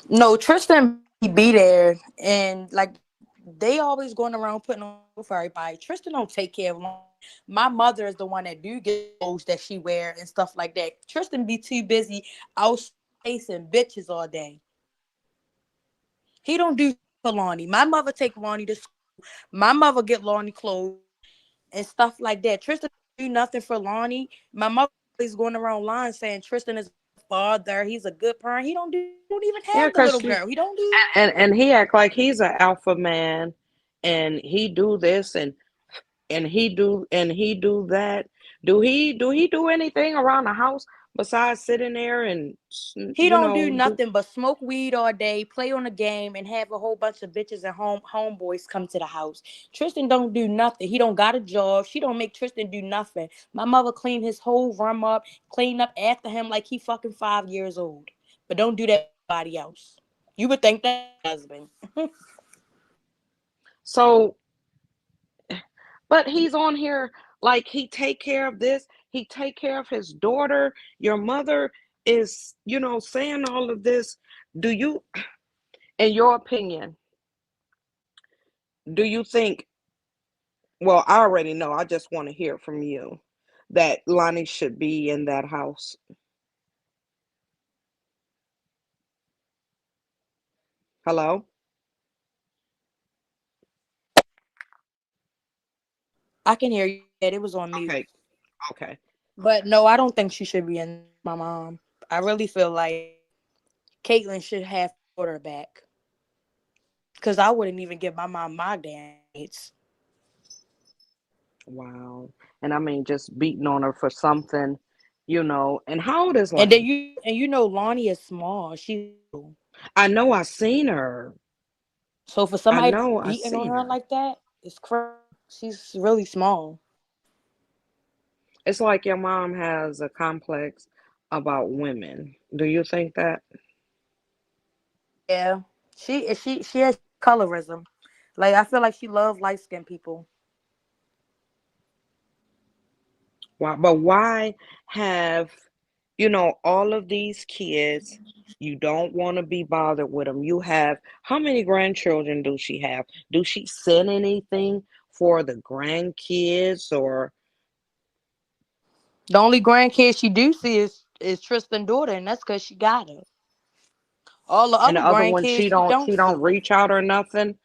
Speaker 3: No, Tristan barely be there. And like they always going around putting on show for everybody. Tristan don't take care of Lonnie. My mother is the one that do get the clothes that she wear and stuff like that. Tristan be too busy outside chasing bitches all day. He don't do shit for Lonnie. My mother take Lonnie to school. My mother get Lonnie clothes and stuff like that. Tristan don't do nothing for Lonnie. My mother always going around lying saying Tristan is a good father. He's a good parent. He don't even
Speaker 2: Yeah,
Speaker 3: have the
Speaker 2: because
Speaker 3: little girl. He don't do.
Speaker 2: and he act like he's an alpha man, and he do this and he do that. Do he do anything around the house besides sitting there and
Speaker 3: He don't do
Speaker 2: do?
Speaker 3: nothing but smoke weed all day, play on a game, and have a whole bunch of bitches and homeboys come to the house. Tristan don't do nothing. He don't got a job. She don't make Tristan do nothing. My mother clean his whole room up, clean up after him like he fucking 5 years old. But don't do that for nobody else. You would think that's her husband.
Speaker 2: So, but he's on here like he take care of this. He take care of his daughter. Your mother is, saying all of this. Do you, in your opinion, do you think? Well, I already know. I just want to hear from you that Lonnie should be in that house. Hello?
Speaker 3: I can hear you. Yeah, it was on mute.
Speaker 2: Okay. Okay.
Speaker 3: But no, I don't think she should be in my mom. I really feel like Caitlyn should have her daughter back. Because I wouldn't even give my mom my damn kids.
Speaker 2: Wow. And I mean, just beating on her for something, And how old is
Speaker 3: And then
Speaker 2: Lonnie?
Speaker 3: Lonnie is small. She's little.
Speaker 2: I know I seen her.
Speaker 3: So for
Speaker 2: I
Speaker 3: somebody to
Speaker 2: know
Speaker 3: be
Speaker 2: I
Speaker 3: beating on
Speaker 2: seen
Speaker 3: her
Speaker 2: her.
Speaker 3: like that, it's crazy. She's really small.
Speaker 2: It's like your mom has a complex about women. Do you think that?
Speaker 3: Yeah. She has colorism. Like I feel like she loves light skinned people.
Speaker 2: Why, but why have, all of these kids? You don't want to be bothered with them. You have, how many grandchildren do she have? Do she send anything for the grandkids or,
Speaker 3: The only grandkid she do see is Tristan's daughter, and that's because she got her. All the
Speaker 2: and the
Speaker 3: other
Speaker 2: other one
Speaker 3: grandkids
Speaker 2: she
Speaker 3: she
Speaker 2: don't
Speaker 3: don't
Speaker 2: she don't
Speaker 3: see.
Speaker 2: reach out or nothing,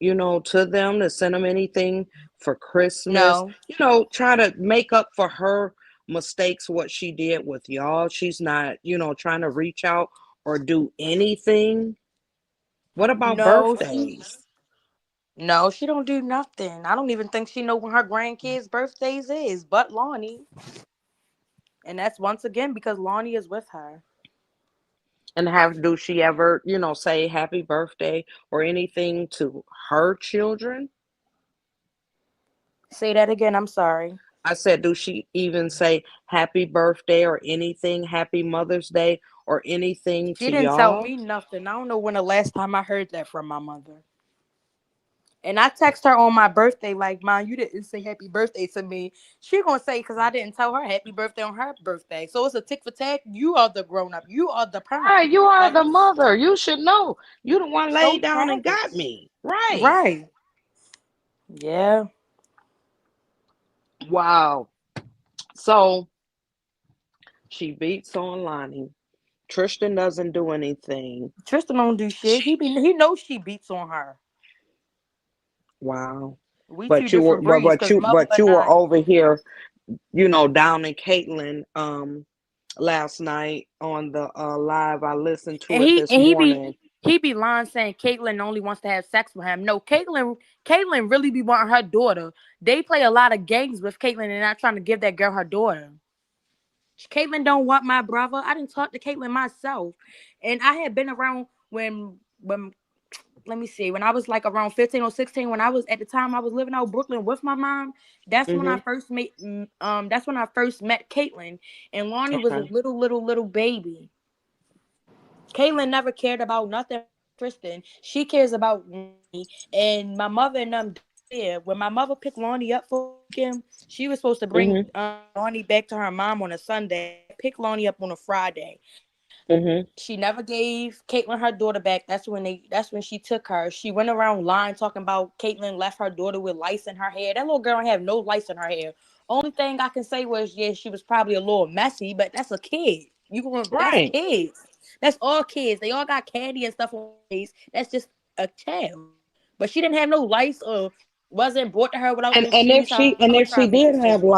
Speaker 2: to them to send them anything for Christmas,
Speaker 3: No,
Speaker 2: try to make up for her mistakes what she did with y'all. She's not, trying to reach out or do anything. What about
Speaker 3: no, she
Speaker 2: birthdays?
Speaker 3: no, she don't do nothing. I don't even think she know when her grandkids' birthdays is, but Lonnie, and that's once again because Lonnie is with her.
Speaker 2: And have do she ever, say happy birthday or anything to her children?
Speaker 3: Say that again. I'm sorry.
Speaker 2: I said, do she even say happy birthday or anything, happy Mother's Day or anything
Speaker 3: She
Speaker 2: to
Speaker 3: didn't tell
Speaker 2: y'all?
Speaker 3: me nothing. I don't know when the last time I heard that from my mother. And I text her on my birthday, like, "Mom, you didn't say happy birthday to me." She gonna say because I didn't tell her happy birthday on her birthday. So it's a tick for tack. You are the grown up. You are the parent.
Speaker 2: Right, you are
Speaker 3: Like
Speaker 2: the mother. You should know. You the one
Speaker 3: so
Speaker 2: laid down and got
Speaker 3: childish.
Speaker 2: me. Right.
Speaker 3: Right. Yeah.
Speaker 2: Wow. So she beats on Lonnie. Tristan doesn't do anything.
Speaker 3: Tristan don't do shit.
Speaker 2: She
Speaker 3: He knows she beats on her.
Speaker 2: wow.
Speaker 3: We two
Speaker 2: But you were
Speaker 3: different breeds because mother
Speaker 2: but
Speaker 3: and
Speaker 2: you were
Speaker 3: I.
Speaker 2: over here, down in Caitlin last night on the live. I listened to
Speaker 3: And
Speaker 2: it
Speaker 3: he
Speaker 2: this
Speaker 3: and
Speaker 2: morning.
Speaker 3: he be lying saying Caitlyn only wants to have sex with him. No, Caitlyn really be wanting her daughter. They play a lot of games with Caitlyn and not trying to give that girl her daughter. Caitlyn don't want my brother. I didn't talk to Caitlyn myself, and I had been around when let me see, when I was like around 15 or 16, when I was at the time I was living out Brooklyn with my mom. That's when I
Speaker 2: Mhm.
Speaker 3: first met. That's when I first met Caitlyn, and Lonnie was a
Speaker 2: Okay.
Speaker 3: little baby. Caitlyn never cared about nothing Tristan. She cares about Lonnie. And my mother and them there. When my mother picked Lonnie up for the weekend, she was supposed to bring
Speaker 2: Mhm.
Speaker 3: Lonnie back to her mom on a Sunday. Pick Lonnie up on a Friday.
Speaker 2: Mhm.
Speaker 3: She never gave Caitlyn her daughter back. That's when she took her. She went around lying talking about Caitlyn left her daughter with lice in her hair. That little girl have no lice in her hair. Only thing I can say was yeah, she was probably a little messy, but that's a kid. That's
Speaker 2: Right.
Speaker 3: kids. That's all kids. They all got candy and stuff on their face. That's just a child. But she didn't have no lice or wasn't brought to her without no
Speaker 2: And
Speaker 3: shoes. How
Speaker 2: if
Speaker 3: we try
Speaker 2: she
Speaker 3: to make
Speaker 2: did
Speaker 3: it
Speaker 2: have
Speaker 3: fit.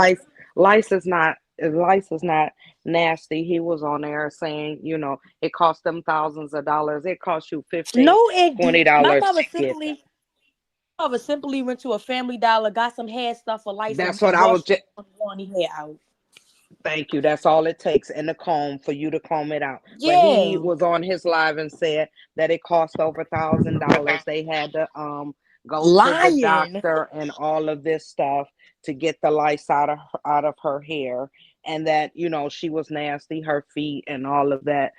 Speaker 2: lice is not nasty. He was on there saying, it cost them thousands of dollars. It cost you 15,
Speaker 3: No, it
Speaker 2: $20
Speaker 3: did. My
Speaker 2: to
Speaker 3: mother
Speaker 2: get that.
Speaker 3: simply went to a Family Dollar, got some hair stuff for lice, and
Speaker 2: That's what I was
Speaker 3: washed
Speaker 2: just.
Speaker 3: Lonnie hair out.
Speaker 2: Thank you. That's all it takes, and the comb for you to comb it out. But he
Speaker 3: Yeah,
Speaker 2: was on his live and said that it cost over $1,000. They had to go to the
Speaker 3: lying.
Speaker 2: doctor and all of this stuff to get the lice out of her hair, and that she was nasty, her feet and all of that.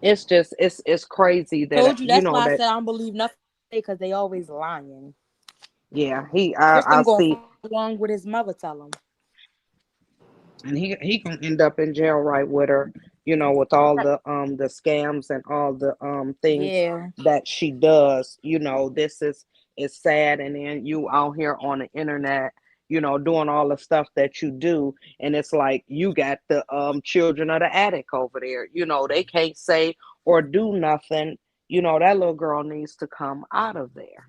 Speaker 2: It's just it's crazy that
Speaker 3: Told you that's why I
Speaker 2: that
Speaker 3: said I don't believe nothing because they always lying.
Speaker 2: yeah he I
Speaker 3: Tristan gonna
Speaker 2: see.
Speaker 3: follow along with his mother tell him.
Speaker 2: And he can end up in jail right with her, with all the scams and all the things
Speaker 3: Yeah.
Speaker 2: that she does. This is sad. And then you out here on the internet, doing all the stuff that you do, and it's like you got the children of the attic over there. They can't say or do nothing. That little girl needs to come out of there.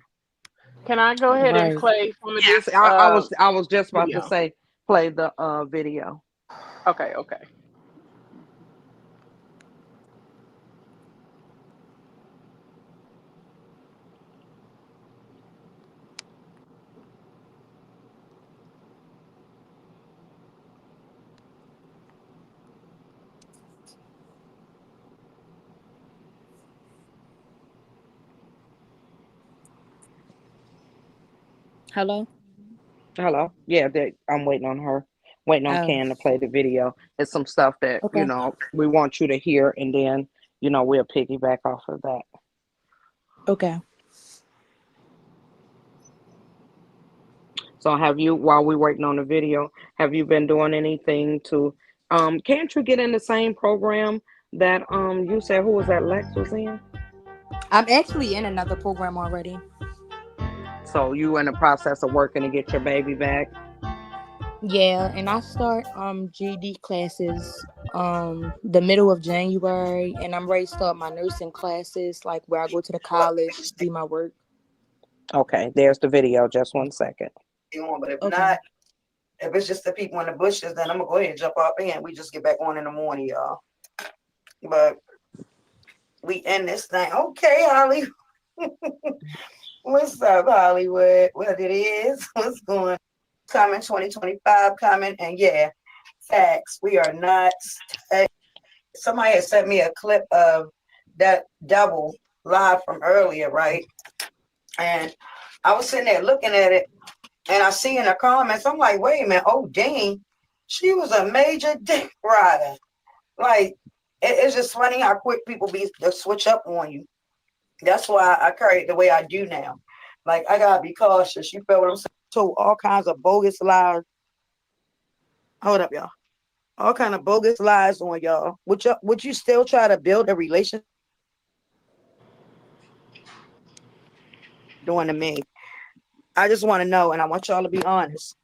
Speaker 1: Can I go ahead and
Speaker 3: Right.
Speaker 1: play some of
Speaker 2: Yes,
Speaker 1: this
Speaker 2: I was just about to
Speaker 1: video?
Speaker 2: say play the video.
Speaker 1: Okay, okay.
Speaker 3: Hello.
Speaker 2: Hello. Yeah, I'm waiting on her. Waiting on
Speaker 3: Oh,
Speaker 2: Can to play the video. It's some stuff that
Speaker 3: okay.
Speaker 2: we want you to hear, and then we'll piggyback off of that.
Speaker 3: Okay.
Speaker 2: So, have you, while we're waiting on the video, have you been doing anything to? Can't you get in the same program that you said, who was that, Lex was in?
Speaker 3: I'm actually in another program already.
Speaker 2: So you in the process of working to get your baby back?
Speaker 3: Yeah, and I start GD classes the middle of January, and I'm ready to start my nursing classes, like where I go to the college, do my work.
Speaker 2: Okay, there's the video. Just 1 second.
Speaker 6: But if
Speaker 3: Okay.
Speaker 6: not, if it's just the people in the bushes, then I'm gonna go ahead and jump off in. We just get back on in the morning, y'all. But we end this thing. Okay, Holly. What's up, Hollywood? What it is? What's going? Coming 2025 coming, and yeah, facts. We are not. Somebody had sent me a clip of that double live from earlier, right? And I was sitting there looking at it, and I see in the comments, I'm like, wait a minute, oh dang, she was a major dick rider. Like, it's just funny how quick people be to switch up on you. That's why I carry it the way I do now. Like, I gotta be cautious. You feel what I'm saying? So all kinds of bogus lies. Hold up, y'all. All kind of bogus lies on y'all. Would you still try to build a relationship doing to me? I just want to know, and I want y'all to be honest.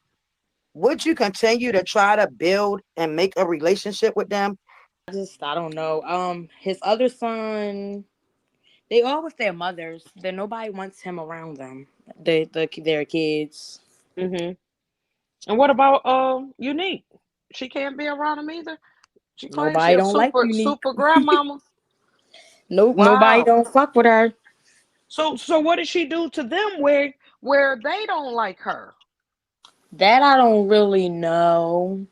Speaker 6: Would you continue to try to build and make a relationship with them?
Speaker 3: I don't know. His other son, they all with their mothers. Then nobody wants him around them. Their kids.
Speaker 2: Hmm. And what about Unique? She can't be around him either. She claims she
Speaker 3: Nobody
Speaker 2: a
Speaker 3: don't like Unique.
Speaker 2: super grandmama.
Speaker 3: Nope, nobody
Speaker 2: Wow.
Speaker 3: don't fuck with her.
Speaker 2: So what did she do to them where they don't like her?
Speaker 3: That I don't really know.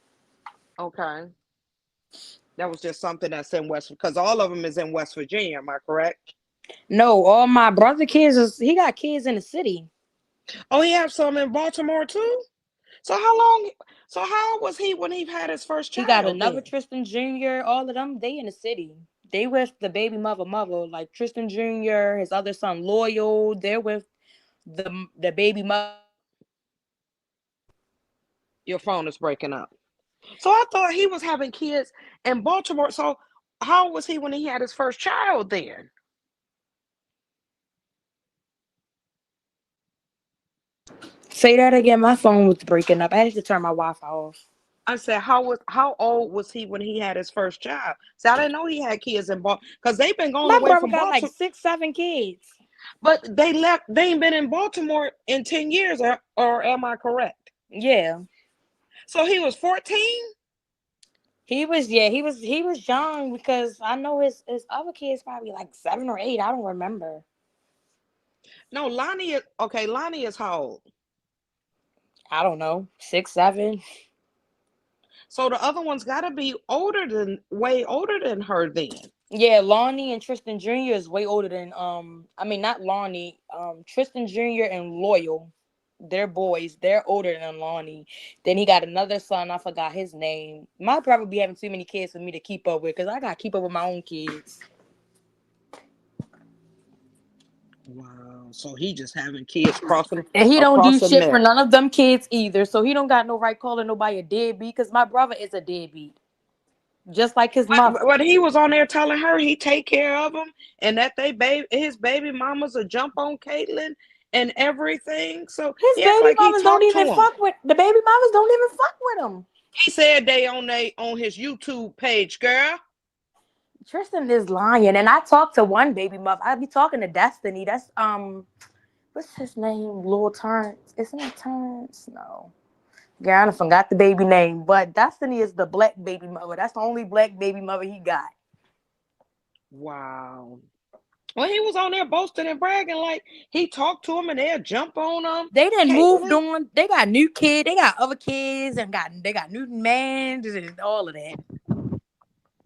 Speaker 2: Okay. That was just something that's in West, because all of them is in West Virginia. Am I correct?
Speaker 3: No, all my brother kids is he got kids in the city.
Speaker 2: Oh, he have some in Baltimore too. So how long? So how old was he when he had his first
Speaker 3: He got
Speaker 2: child?
Speaker 3: another
Speaker 2: Then
Speaker 3: Tristan Jr. All of them, they in the city. They with the baby mother, like Tristan Jr., his other son Loyal. They're with the baby mother.
Speaker 2: your phone is breaking up. So I thought he was having kids in Baltimore. So how old was he when he had his first child? Then
Speaker 3: Say that again. My phone was breaking up. I had to turn my Wi-Fi off.
Speaker 2: I said, how old was he when he had his first child? So I didn't know he had kids in Baltimore because they've been going
Speaker 3: My
Speaker 2: away
Speaker 3: brother
Speaker 2: from
Speaker 3: got like
Speaker 2: Baltimore.
Speaker 3: 6, 7 kids.
Speaker 2: But they left. They ain't been in Baltimore in 10 years, or am I correct?
Speaker 3: Yeah,
Speaker 2: So he was 14.
Speaker 3: he was. Yeah, he was young because I know his other kids probably like 7 or 8. I don't remember.
Speaker 2: No, Lonnie is okay. Lonnie is how old?
Speaker 3: I don't know, 6, 7.
Speaker 2: So the other one's got to be way older than her then.
Speaker 3: Yeah, Lonnie and Tristan Jr. is way older than I mean not Lonnie, Tristan Jr. and Loyal. They're boys. They're older than Lonnie. Then he got another son. I forgot his name. My brother be having too many kids for me to keep up with because I gotta keep up with my own kids.
Speaker 2: Wow. So he just having kids crossing
Speaker 3: And he don't do
Speaker 2: across
Speaker 3: shit for
Speaker 2: America.
Speaker 3: none of them kids either. So he don't got no right calling nobody a deadbeat because my brother is a deadbeat. Just like his mother.
Speaker 2: But he was on there telling her he take care of them and that his baby mamas will jump on Caitlyn and everything. So
Speaker 3: His
Speaker 2: he act
Speaker 3: baby
Speaker 2: like he
Speaker 3: mamas don't
Speaker 2: talked to
Speaker 3: even
Speaker 2: him.
Speaker 3: fuck with the baby mamas don't even fuck with him.
Speaker 2: He said on his YouTube page, girl.
Speaker 3: Tristan is lying, and I talked to one baby mother. I be talking to Destiny. That's what's his name? Lil Terrence. Isn't it Terrence? No. Yeah, I forgot the baby name, but Destiny is the black baby mother. That's the only black baby mother he got.
Speaker 2: Wow. Well, he was on there boasting and bragging like he talked to him and they'll jump on him.
Speaker 3: They done moved
Speaker 2: Caitlyn.
Speaker 3: on. They got new kids. They got other kids, and they got new mans and all of that.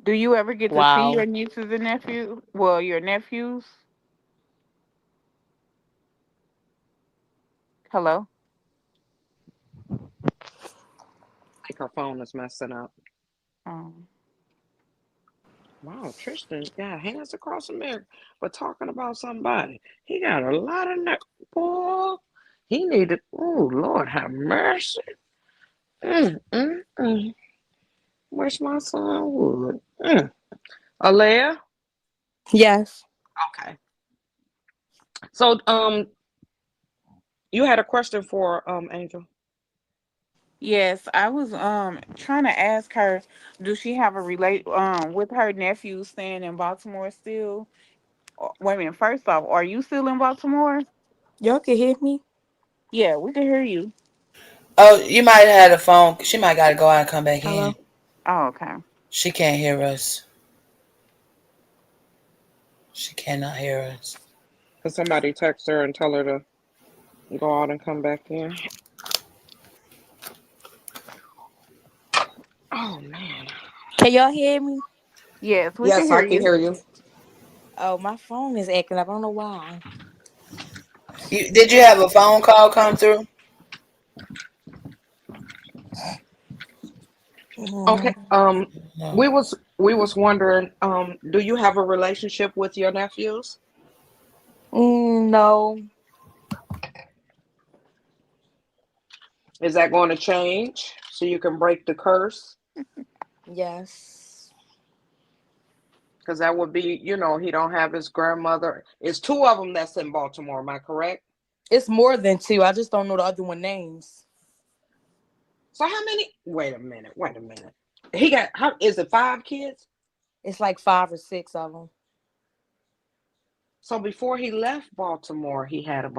Speaker 1: Do you ever get to see
Speaker 3: Wow.
Speaker 1: your nieces and nephews? Well, your nephews. Hello.
Speaker 2: think her phone is messing up.
Speaker 7: Um,
Speaker 2: Wow, Tristan got hands across America for talking about somebody. He got a lot of nerve. Boy, he needed. Oh, Lord have mercy. Mm. Wish my son would. Alea?
Speaker 3: Yes.
Speaker 2: Okay. So, you had a question for Angel.
Speaker 8: Yes, I was trying to ask her, do she have a relate with her nephew staying in Baltimore still? Wait a minute, first off, are you still in Baltimore?
Speaker 3: Y'all can hear me?
Speaker 8: Yeah, we can hear you.
Speaker 6: Oh, you might have had a phone. She might got to go out and come back in.
Speaker 3: Hello?
Speaker 8: Oh, okay.
Speaker 6: She can't hear us. She cannot hear us.
Speaker 2: Can somebody text her and tell her to go out and come back in? Oh man.
Speaker 3: Can y'all hear me?
Speaker 8: Yes, we can
Speaker 2: Yes, I
Speaker 8: hear
Speaker 2: can
Speaker 8: you.
Speaker 2: hear you.
Speaker 3: Oh, my phone is acting up. I don't know why.
Speaker 6: Did you have a phone call come through?
Speaker 2: Okay.
Speaker 3: Mm,
Speaker 6: No.
Speaker 2: We was wondering, do you have a relationship with your nephews?
Speaker 3: no.
Speaker 2: Is that going to change so you can break the curse?
Speaker 3: Yes.
Speaker 2: Because that would be, he don't have his grandmother. It's two of them that's in Baltimore. Am I correct?
Speaker 3: It's more than two. I just don't know the other one names.
Speaker 2: So how many? Wait a minute. Wait a minute. He got how? Is it five kids?
Speaker 3: It's like five or six of them.
Speaker 2: So before he left Baltimore, he had a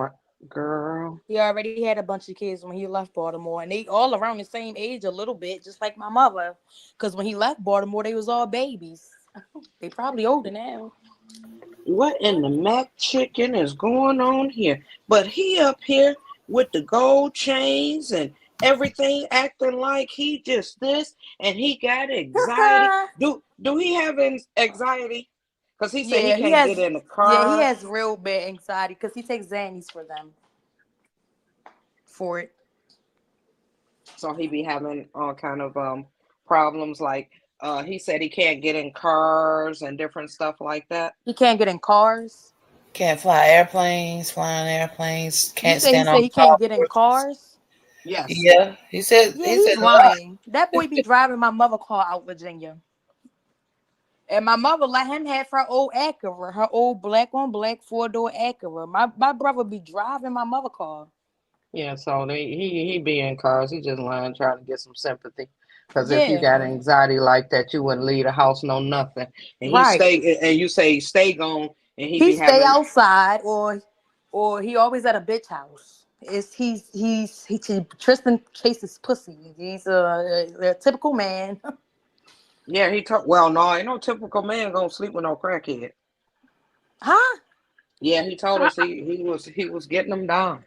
Speaker 2: girl.
Speaker 3: He already had a bunch of kids when he left Baltimore, and they all around the same age a little bit, just like my mother. Because when he left Baltimore, they was all babies. They probably older now.
Speaker 2: What in the Mac chicken is going on here? But he up here with the gold chains and everything, acting like he just this, and he got anxiety. Do he have anxiety? Because he said he
Speaker 3: Yeah, he
Speaker 2: can't get
Speaker 3: has.
Speaker 2: in the
Speaker 3: Yeah, he
Speaker 2: car.
Speaker 3: has real bad anxiety because he takes Xannies for them for it.
Speaker 2: So he be having all kind of problems. Like he said he can't get in cars and different stuff like that.
Speaker 3: He can't get in cars.
Speaker 6: Can't fly airplanes, flying airplanes,
Speaker 3: You
Speaker 6: can't
Speaker 3: say he
Speaker 6: stand
Speaker 3: said
Speaker 6: on
Speaker 3: he
Speaker 6: tall
Speaker 3: can't get in
Speaker 6: porches.
Speaker 3: cars.
Speaker 2: Yes.
Speaker 6: Yeah,
Speaker 3: Yeah,
Speaker 6: he said
Speaker 3: he's
Speaker 6: a lot.
Speaker 3: lying. That boy be driving my mother car out Virginia. And my mother let him have her old Acura, her old black on black 4-door Acura. My brother be driving my mother car.
Speaker 2: Yeah, so he be in cars. He just lying, trying to get some sympathy. Because if you got
Speaker 3: Yeah,
Speaker 2: anxiety like that, you wouldn't leave the house, no nothing. And he
Speaker 3: right.
Speaker 2: stay, and you say stay gone, and he
Speaker 3: He
Speaker 2: be
Speaker 3: stay
Speaker 2: having,
Speaker 3: outside or he always at a bitch house. It's Tristan chases pussy. He's a typical man.
Speaker 2: yeah, he told. Well, no, ain't no typical man gonna sleep with no crackhead.
Speaker 3: Huh?
Speaker 2: Yeah, he told
Speaker 1: I,
Speaker 2: us he was getting them down.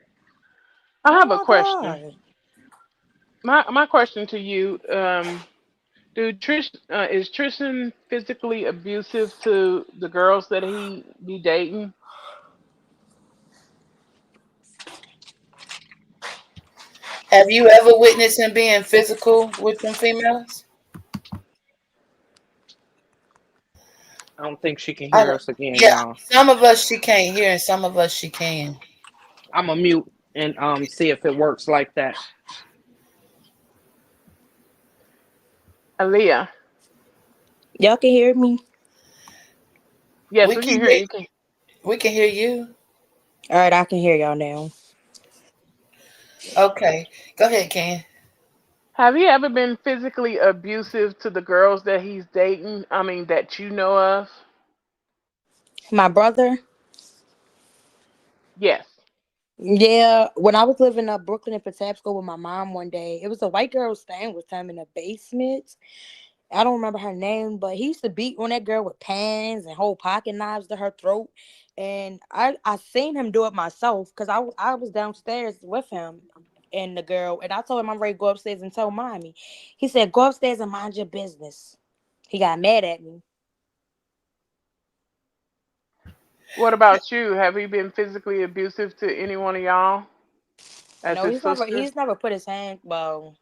Speaker 1: I
Speaker 3: Oh
Speaker 1: have a
Speaker 3: my
Speaker 1: question.
Speaker 3: god.
Speaker 1: My question to you, is Tristan physically abusive to the girls that he be dating?
Speaker 6: Have you ever witnessed him being physical with them females?
Speaker 2: I don't think she can
Speaker 6: I,
Speaker 2: hear us again,
Speaker 6: yeah,
Speaker 2: y'all.
Speaker 6: some of us she can't hear, and some of us she can.
Speaker 2: I'm gonna mute and see if it works like that.
Speaker 1: Aaliyah.
Speaker 3: Y'all can hear me?
Speaker 1: Yes,
Speaker 6: We
Speaker 1: we
Speaker 6: can
Speaker 1: can hear
Speaker 6: hear,
Speaker 1: you. Can
Speaker 6: we can hear you.
Speaker 3: All right, I can hear y'all now.
Speaker 6: Okay, go ahead, Ken.
Speaker 1: have you ever been physically abusive to the girls that he's dating? I mean, that you know of?
Speaker 3: My brother,
Speaker 1: Yes.
Speaker 3: yeah, when I was living up Brooklyn in Patapsco with my mom one day, it was a white girl staying with him in the basement. I don't remember her name, but he used to beat on that girl with pans and hold pocket knives to her throat. And I seen him do it myself because I was downstairs with him and the girl, and I told him I'm ready to go upstairs and tell mommy. He said, "Go upstairs and mind your business." He got mad at me.
Speaker 1: What about you? Have he been physically abusive to any one of y'all as
Speaker 3: No,
Speaker 1: his
Speaker 3: he's never
Speaker 1: sister?
Speaker 3: he's never put his hand well.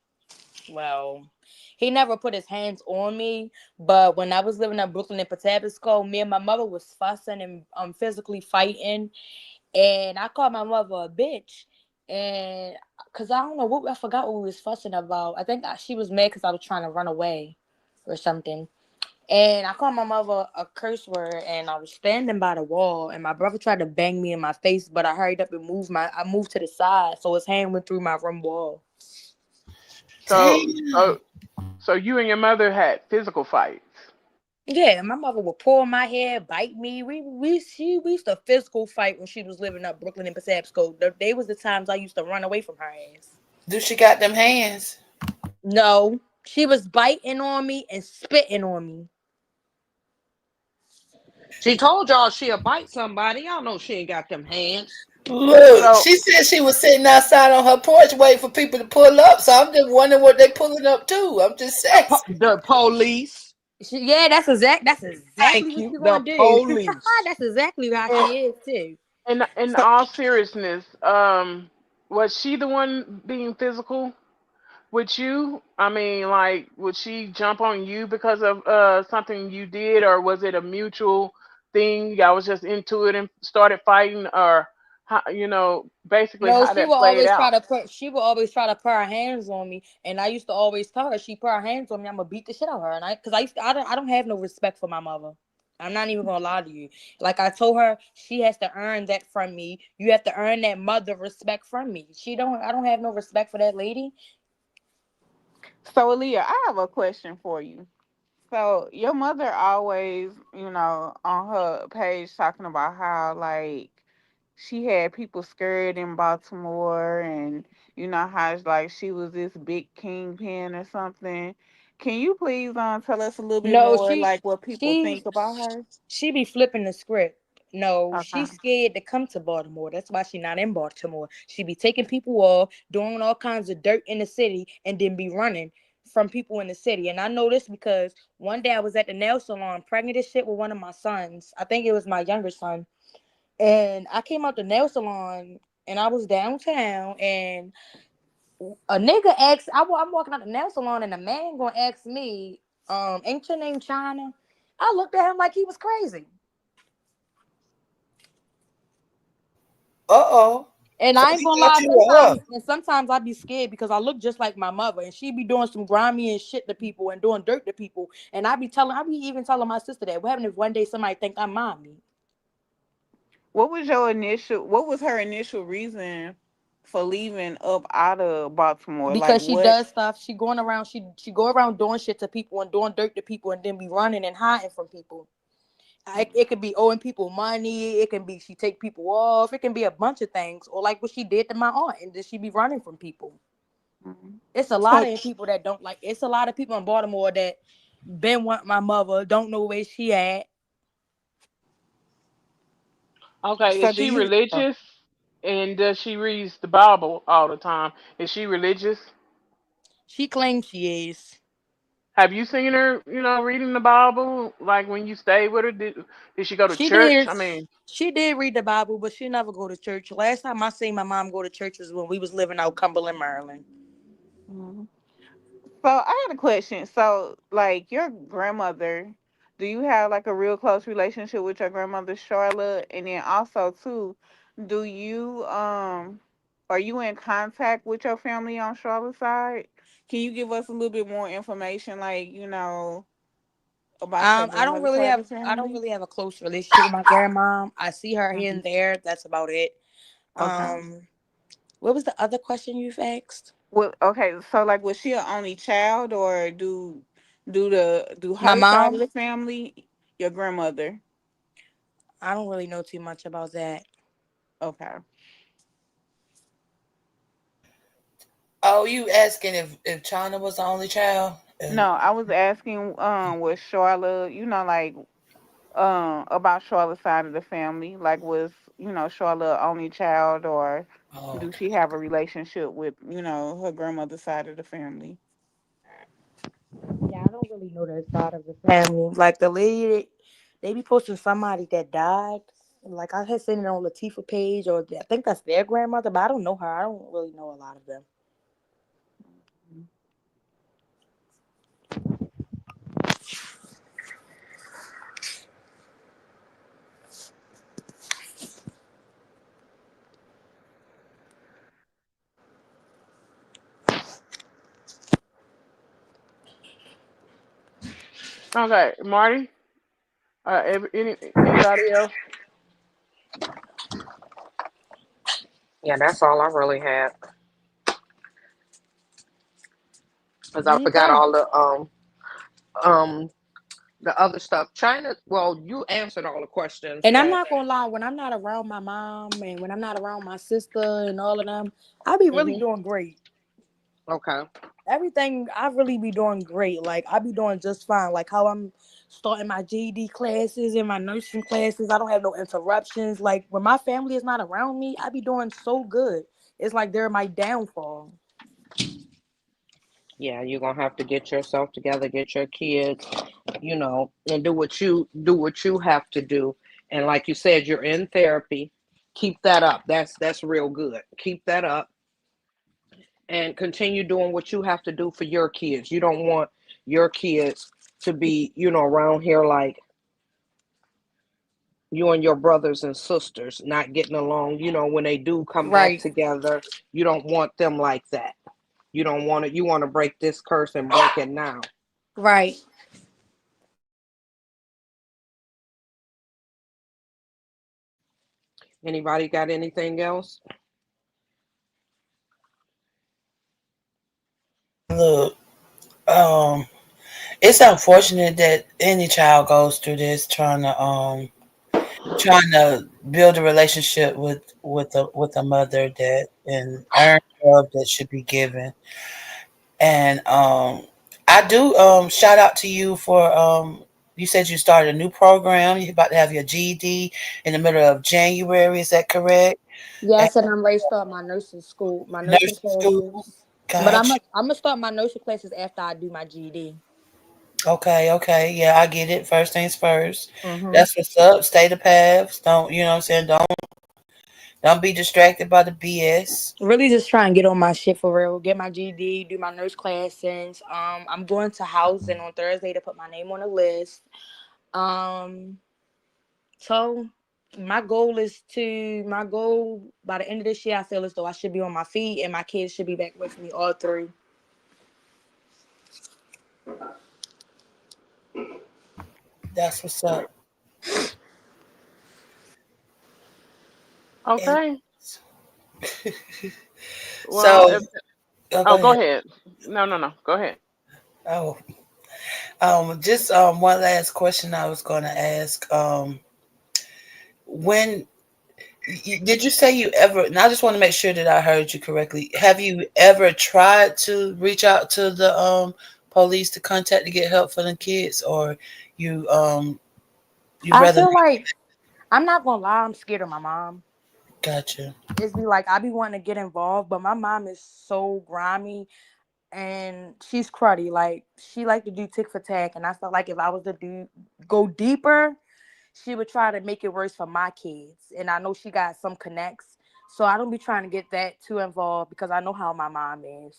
Speaker 3: He never put his hands on me, but when I was living in Brooklyn and Patabisco, me and my mother was fussing and physically fighting, and I called my mother a bitch, and cause I don't know what I forgot what we was fussing about. I think she was mad because I was trying to run away, or something. And I called my mother a curse word, and I was standing by the wall, and my brother tried to bang me in my face, but I hurried up and I moved to the side, so his hand went through my room wall.
Speaker 1: So
Speaker 6: Damn.
Speaker 1: so so you and your mother had physical fights.
Speaker 3: Yeah, my mother would pull my hair, bite me. We used to physical fight when she was living up Brooklyn and Passaic. They was the times I used to run away from her ass.
Speaker 9: Do she got them hands?
Speaker 3: No, she was biting on me and spitting on me.
Speaker 2: She told y'all she'll bite somebody. Y'all know she ain't got them hands.
Speaker 9: Look,
Speaker 1: So
Speaker 9: she said she was sitting outside on her porch waiting for people to pull up. So I'm just wondering what they pulling up to. I'm just
Speaker 2: The,
Speaker 9: saying.
Speaker 2: the police.
Speaker 3: Yeah, that's exactly
Speaker 2: Thank
Speaker 3: what
Speaker 2: you.
Speaker 3: you
Speaker 2: The
Speaker 3: gonna do.
Speaker 2: police.
Speaker 3: That's exactly how
Speaker 1: and
Speaker 3: she is too.
Speaker 1: in
Speaker 8: So
Speaker 1: all seriousness, was she the one being physical with you? I mean, like, would she jump on you because of something you did, or was it a mutual thing? Y'all was just into it and started fighting, or how, basically
Speaker 3: No,
Speaker 1: how that played out.
Speaker 3: she would always try to put her hands on me, and I used to always tell her she put her hands on me, I'm gonna beat the shit out of her, and because I don't have no respect for my mother. I'm not even gonna lie to you. Like I told her, she has to earn that from me. You have to earn that mother respect from me. She don't. I don't have no respect for that lady.
Speaker 8: so Aaliyah, I have a question for you. So your mother always, on her page talking about how like she had people scared in Baltimore, and how it's like she was this big kingpin or something. Can you please tell us a little bit
Speaker 3: No,
Speaker 8: more like what people
Speaker 3: she
Speaker 8: think about her?
Speaker 3: she be flipping the script. No,
Speaker 8: Okay.
Speaker 3: she's scared to come to Baltimore. That's why she not in Baltimore. She be taking people off, doing all kinds of dirt in the city, and then be running from people in the city. And I know this because one day I was at the nail salon, pregnant as shit with one of my sons. I think it was my younger son. And I came out the nail salon, and I was downtown, and a nigga asked, I'm walking out the nail salon, and a man gonna ask me, ain't your name China? I looked at him like he was crazy.
Speaker 9: Uh-oh.
Speaker 3: And
Speaker 9: So
Speaker 3: I ain't
Speaker 9: he
Speaker 3: gonna
Speaker 9: thought
Speaker 3: lie,
Speaker 9: you were her.
Speaker 3: sometimes I be scared because I look just like my mother, and she be doing some grimy and shit to people and doing dirt to people. And I be even telling my sister that. What happened if one day somebody think I'm mommy?
Speaker 8: What was her initial reason for leaving up out of Baltimore? Like
Speaker 3: Because she
Speaker 8: what?
Speaker 3: does stuff. She go around doing shit to people and doing dirt to people and then be running and hiding from people. It could be owing people money. It can be she take people off. It can be a bunch of things. Or like what she did to my aunt, and then she be running from people.
Speaker 8: Mhm.
Speaker 3: It's a lot
Speaker 8: So
Speaker 3: of people that don't like. It's a lot of people in Baltimore that been want my mother, don't know where she at.
Speaker 1: Okay, is
Speaker 8: so do
Speaker 1: she
Speaker 8: you?
Speaker 1: religious? And does she read the Bible all the time? Is she religious?
Speaker 3: She claims she is.
Speaker 1: Have you seen her, reading the Bible? Like when you stayed with her, did she go to
Speaker 3: She
Speaker 1: church?
Speaker 3: did.
Speaker 1: I mean,
Speaker 3: She did read the Bible, but she never go to church. Last time I seen my mom go to church was when we was living out Cumberland, Maryland.
Speaker 8: Mhm. So I had a question. So, like your grandmother, do you have like a real close relationship with your grandmother Charlotte? And then also too, do you are you in contact with your family on Charlotte's side? Can you give us a little bit more information, like about your grandmother's side of the
Speaker 3: I don't
Speaker 8: family?
Speaker 3: really have a close relationship with my grandmom. I see her here
Speaker 8: Hmm.
Speaker 3: and there. That's about it.
Speaker 8: Okay.
Speaker 3: Um, what was the other question you've asked?
Speaker 8: Well, okay. So, like, was she an only child, or do
Speaker 3: My
Speaker 8: her side of
Speaker 3: mom?
Speaker 8: the family, your grandmother?
Speaker 3: I don't really know too much about that.
Speaker 8: Okay.
Speaker 9: Oh, you asking if China was the only child?
Speaker 8: No, I was asking, was Charlotte, like, about Charlotte's side of the family, like, was Charlotte only child, or
Speaker 9: Oh,
Speaker 8: do
Speaker 9: okay.
Speaker 8: she have a relationship with her grandmother's side of the family?
Speaker 3: Yeah, I don't really know that side of the family. Like the lady, they be posting somebody that died. Like I had seen it on Latifah page, or I think that's their grandmother, but I don't know her. I don't really know a lot of them.
Speaker 1: Okay, Marty. Anybody else?
Speaker 2: Yeah, that's all I really had. Because I forgot
Speaker 3: Okay.
Speaker 2: all um the other stuff. China, well, you answered all the questions
Speaker 3: And I'm
Speaker 2: that
Speaker 3: not gonna lie, when I'm not around my mom and when I'm not around my sister and all of them, I be really
Speaker 2: hmm
Speaker 3: doing great.
Speaker 2: okay.
Speaker 3: Everything I really be doing great. Like I be doing just fine. Like how I'm starting my GED classes and my nursing classes. I don't have no interruptions. Like when my family is not around me, I be doing so good. It's like they're my downfall.
Speaker 2: Yeah, you're gonna have to get yourself together, get your kids, and do what you have to do. And like you said, you're in therapy. Keep that up. That's real good. Keep that up and continue doing what you have to do for your kids. You don't want your kids to be, around here like you and your brothers and sisters not getting along. When they do come back
Speaker 3: Right.
Speaker 2: together, you don't want them like that. You want to break this curse and break it now.
Speaker 3: Right.
Speaker 2: Anybody got anything else?
Speaker 9: Look, um, it's unfortunate that any child goes through this trying to build a relationship with a mother that and earn love that should be given. And I do shout out to you for you said you started a new program. You're about to have your GED in the middle of January. Is that correct? And
Speaker 3: Yes, and I'm ready to start my nursing school, my nursing
Speaker 9: nursing school.
Speaker 3: classes. But I'm
Speaker 9: Gotcha.
Speaker 3: gonna I'm gonna start my nursing classes after I do my GED.
Speaker 9: Okay, okay. Yeah, I get it. First things first.
Speaker 3: Mm-hmm.
Speaker 9: That's what's up. Stay the path. Don't you know what I'm saying? Don't be distracted by the BS.
Speaker 3: Really just try and get on my shit for real. Get my GD, do my nurse classes. I'm going to housing on Thursday to put my name on the list. Um, so my goal by the end of this year, I feel as though I should be on my feet and my kids should be back with me, all three.
Speaker 9: That's what's up. And
Speaker 1: Okay. Well,
Speaker 9: so, go
Speaker 1: oh, go
Speaker 9: ahead.
Speaker 1: ahead. No, no, no. Go ahead.
Speaker 9: Oh, just one last question I was going to ask. When did you say you ever? And I just want to make sure that I heard you correctly. Have you ever tried to reach out to the police to contact to get help for the kids, or you
Speaker 3: I
Speaker 9: rather
Speaker 3: feel
Speaker 9: not?
Speaker 3: like I'm not gonna lie, I'm scared of my mom.
Speaker 9: Gotcha.
Speaker 3: It's be like I be wanting to get involved, but my mom is so grimy and she's cruddy. Like she like to do tick for tack, and I felt like if I was to do go deeper, she would try to make it worse for my kids. And I know she got some connects, so I don't be trying to get that too involved because I know how my mom is.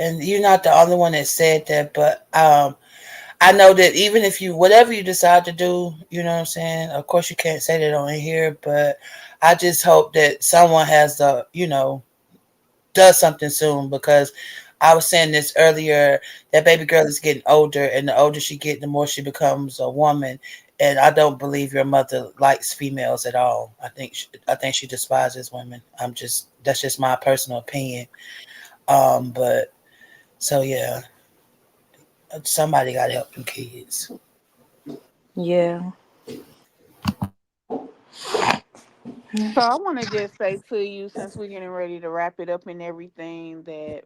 Speaker 9: And you're not the only one that said that, but I know that even if you whatever you decide to do, you know what I'm saying. Of course, you can't say that on here, but I just hope that someone has the does something soon because I was saying this earlier. That baby girl is getting older, and the older she gets, the more she becomes a woman. And I don't believe your mother likes females at all. I think she despises women. That's just my personal opinion. But so yeah, somebody got to help them kids.
Speaker 3: Yeah.
Speaker 8: So I want to just say to you, since we're getting ready to wrap it up and everything, that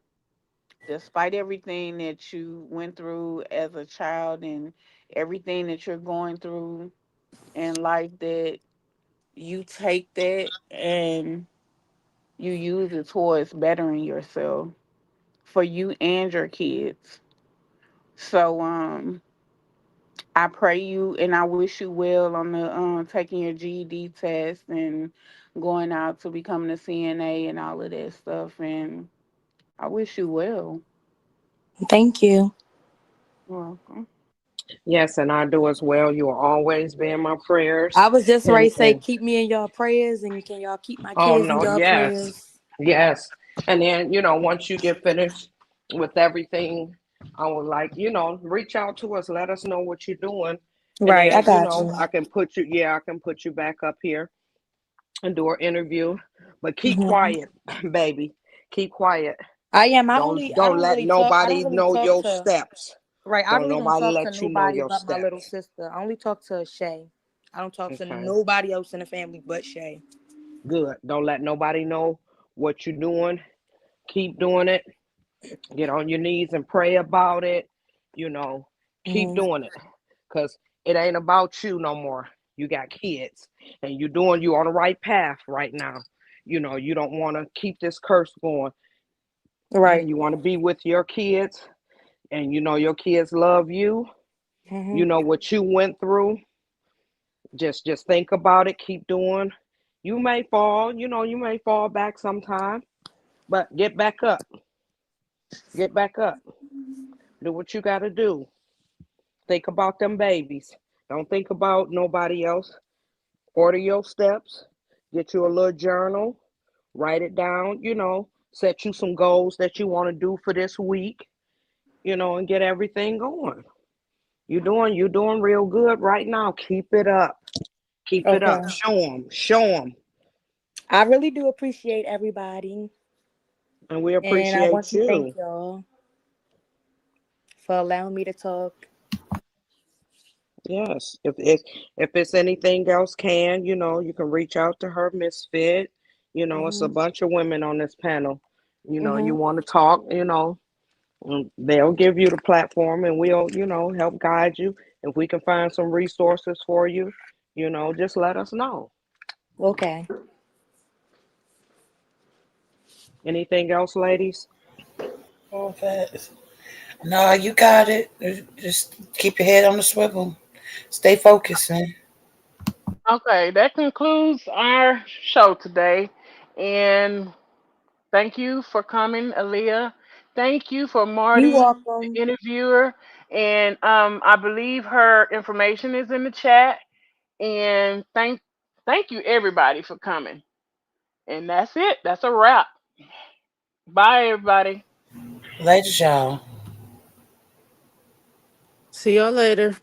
Speaker 8: despite everything that you went through as a child and everything that you're going through in life, that you take that and you use it towards bettering yourself for you and your kids. So I pray you and I wish you well on the taking your GED test and going out to becoming a CNA and all of that stuff, and I wish you well.
Speaker 3: Thank you.
Speaker 8: You're welcome.
Speaker 2: Yes, and I do as well. You will always be in my prayers.
Speaker 3: I was just ready
Speaker 2: And
Speaker 3: to say,
Speaker 2: and
Speaker 3: keep me in your prayers, and can y'all keep my
Speaker 2: oh
Speaker 3: kids in
Speaker 2: no,
Speaker 3: your
Speaker 2: yes,
Speaker 3: prayers?
Speaker 2: yes. And then once you get finished with everything. I would like, reach out to us, let us know what you're doing. And
Speaker 3: Right, I
Speaker 2: then,
Speaker 3: got you.
Speaker 2: I can put you, yeah, I can put you back up here and do an interview. But keep
Speaker 3: Hmm.
Speaker 2: quiet, baby. Keep quiet.
Speaker 3: I am. I
Speaker 2: Don't
Speaker 3: don't
Speaker 2: let
Speaker 3: really talk. I don't
Speaker 2: nobody
Speaker 3: really
Speaker 2: know
Speaker 3: talk
Speaker 2: your
Speaker 3: to.
Speaker 2: steps.
Speaker 3: Right, I
Speaker 2: Don't
Speaker 3: really don't
Speaker 2: nobody
Speaker 3: talk to
Speaker 2: let you know
Speaker 3: nobody
Speaker 2: your
Speaker 3: but my little
Speaker 2: steps.
Speaker 3: sister. I only talk to Shay. I don't talk to
Speaker 2: Okay.
Speaker 3: nobody else in the family but Shay.
Speaker 2: Good. Don't let nobody know what you're doing. Keep doing it. Get on your knees and pray about it. You know, keep
Speaker 3: Hmm.
Speaker 2: doing it. Cause it ain't about you no more. You got kids and you on the right path right now. You don't want to keep this curse going.
Speaker 3: Right.
Speaker 2: You want to be with your kids and your kids love you.
Speaker 3: Hmm.
Speaker 2: You know what you went through. Just think about it, keep doing. You may fall back sometime, but get back up. Get back up. Do what you got to do. Think about them babies. Don't think about nobody else. Order your steps. Get you a little journal. Write it down, set you some goals that you want to do for this week, and get everything going. You doing real good right now. Keep it up. Keep it up.
Speaker 3: Okay.
Speaker 2: Show them. Show them.
Speaker 3: I really do appreciate everybody,
Speaker 2: And we
Speaker 3: and I want
Speaker 2: appreciate
Speaker 3: to thank
Speaker 2: you.
Speaker 3: y'all for allowing me to talk.
Speaker 2: Yes. If it's anything else, you can reach out to her, Misfit. It's a
Speaker 3: Hmm.
Speaker 2: bunch of women on this panel. You
Speaker 3: Hmm.
Speaker 2: want to talk, they'll give you the platform and we'll, help guide you. If we can find some resources for you, just let us know.
Speaker 3: Okay.
Speaker 2: Anything else, ladies?
Speaker 9: All that. No, you got it. Just keep your head on the swivel. Stay focused, man.
Speaker 1: Okay, that concludes our show today. And thank you for coming, Aaliyah. Thank you for
Speaker 3: You
Speaker 1: Marty, the
Speaker 3: welcome.
Speaker 1: interviewer. And I believe her information is in the chat. And thank you everybody for coming. And that's it. That's a wrap. Bye everybody.
Speaker 9: Later, y'all.
Speaker 7: See y'all later.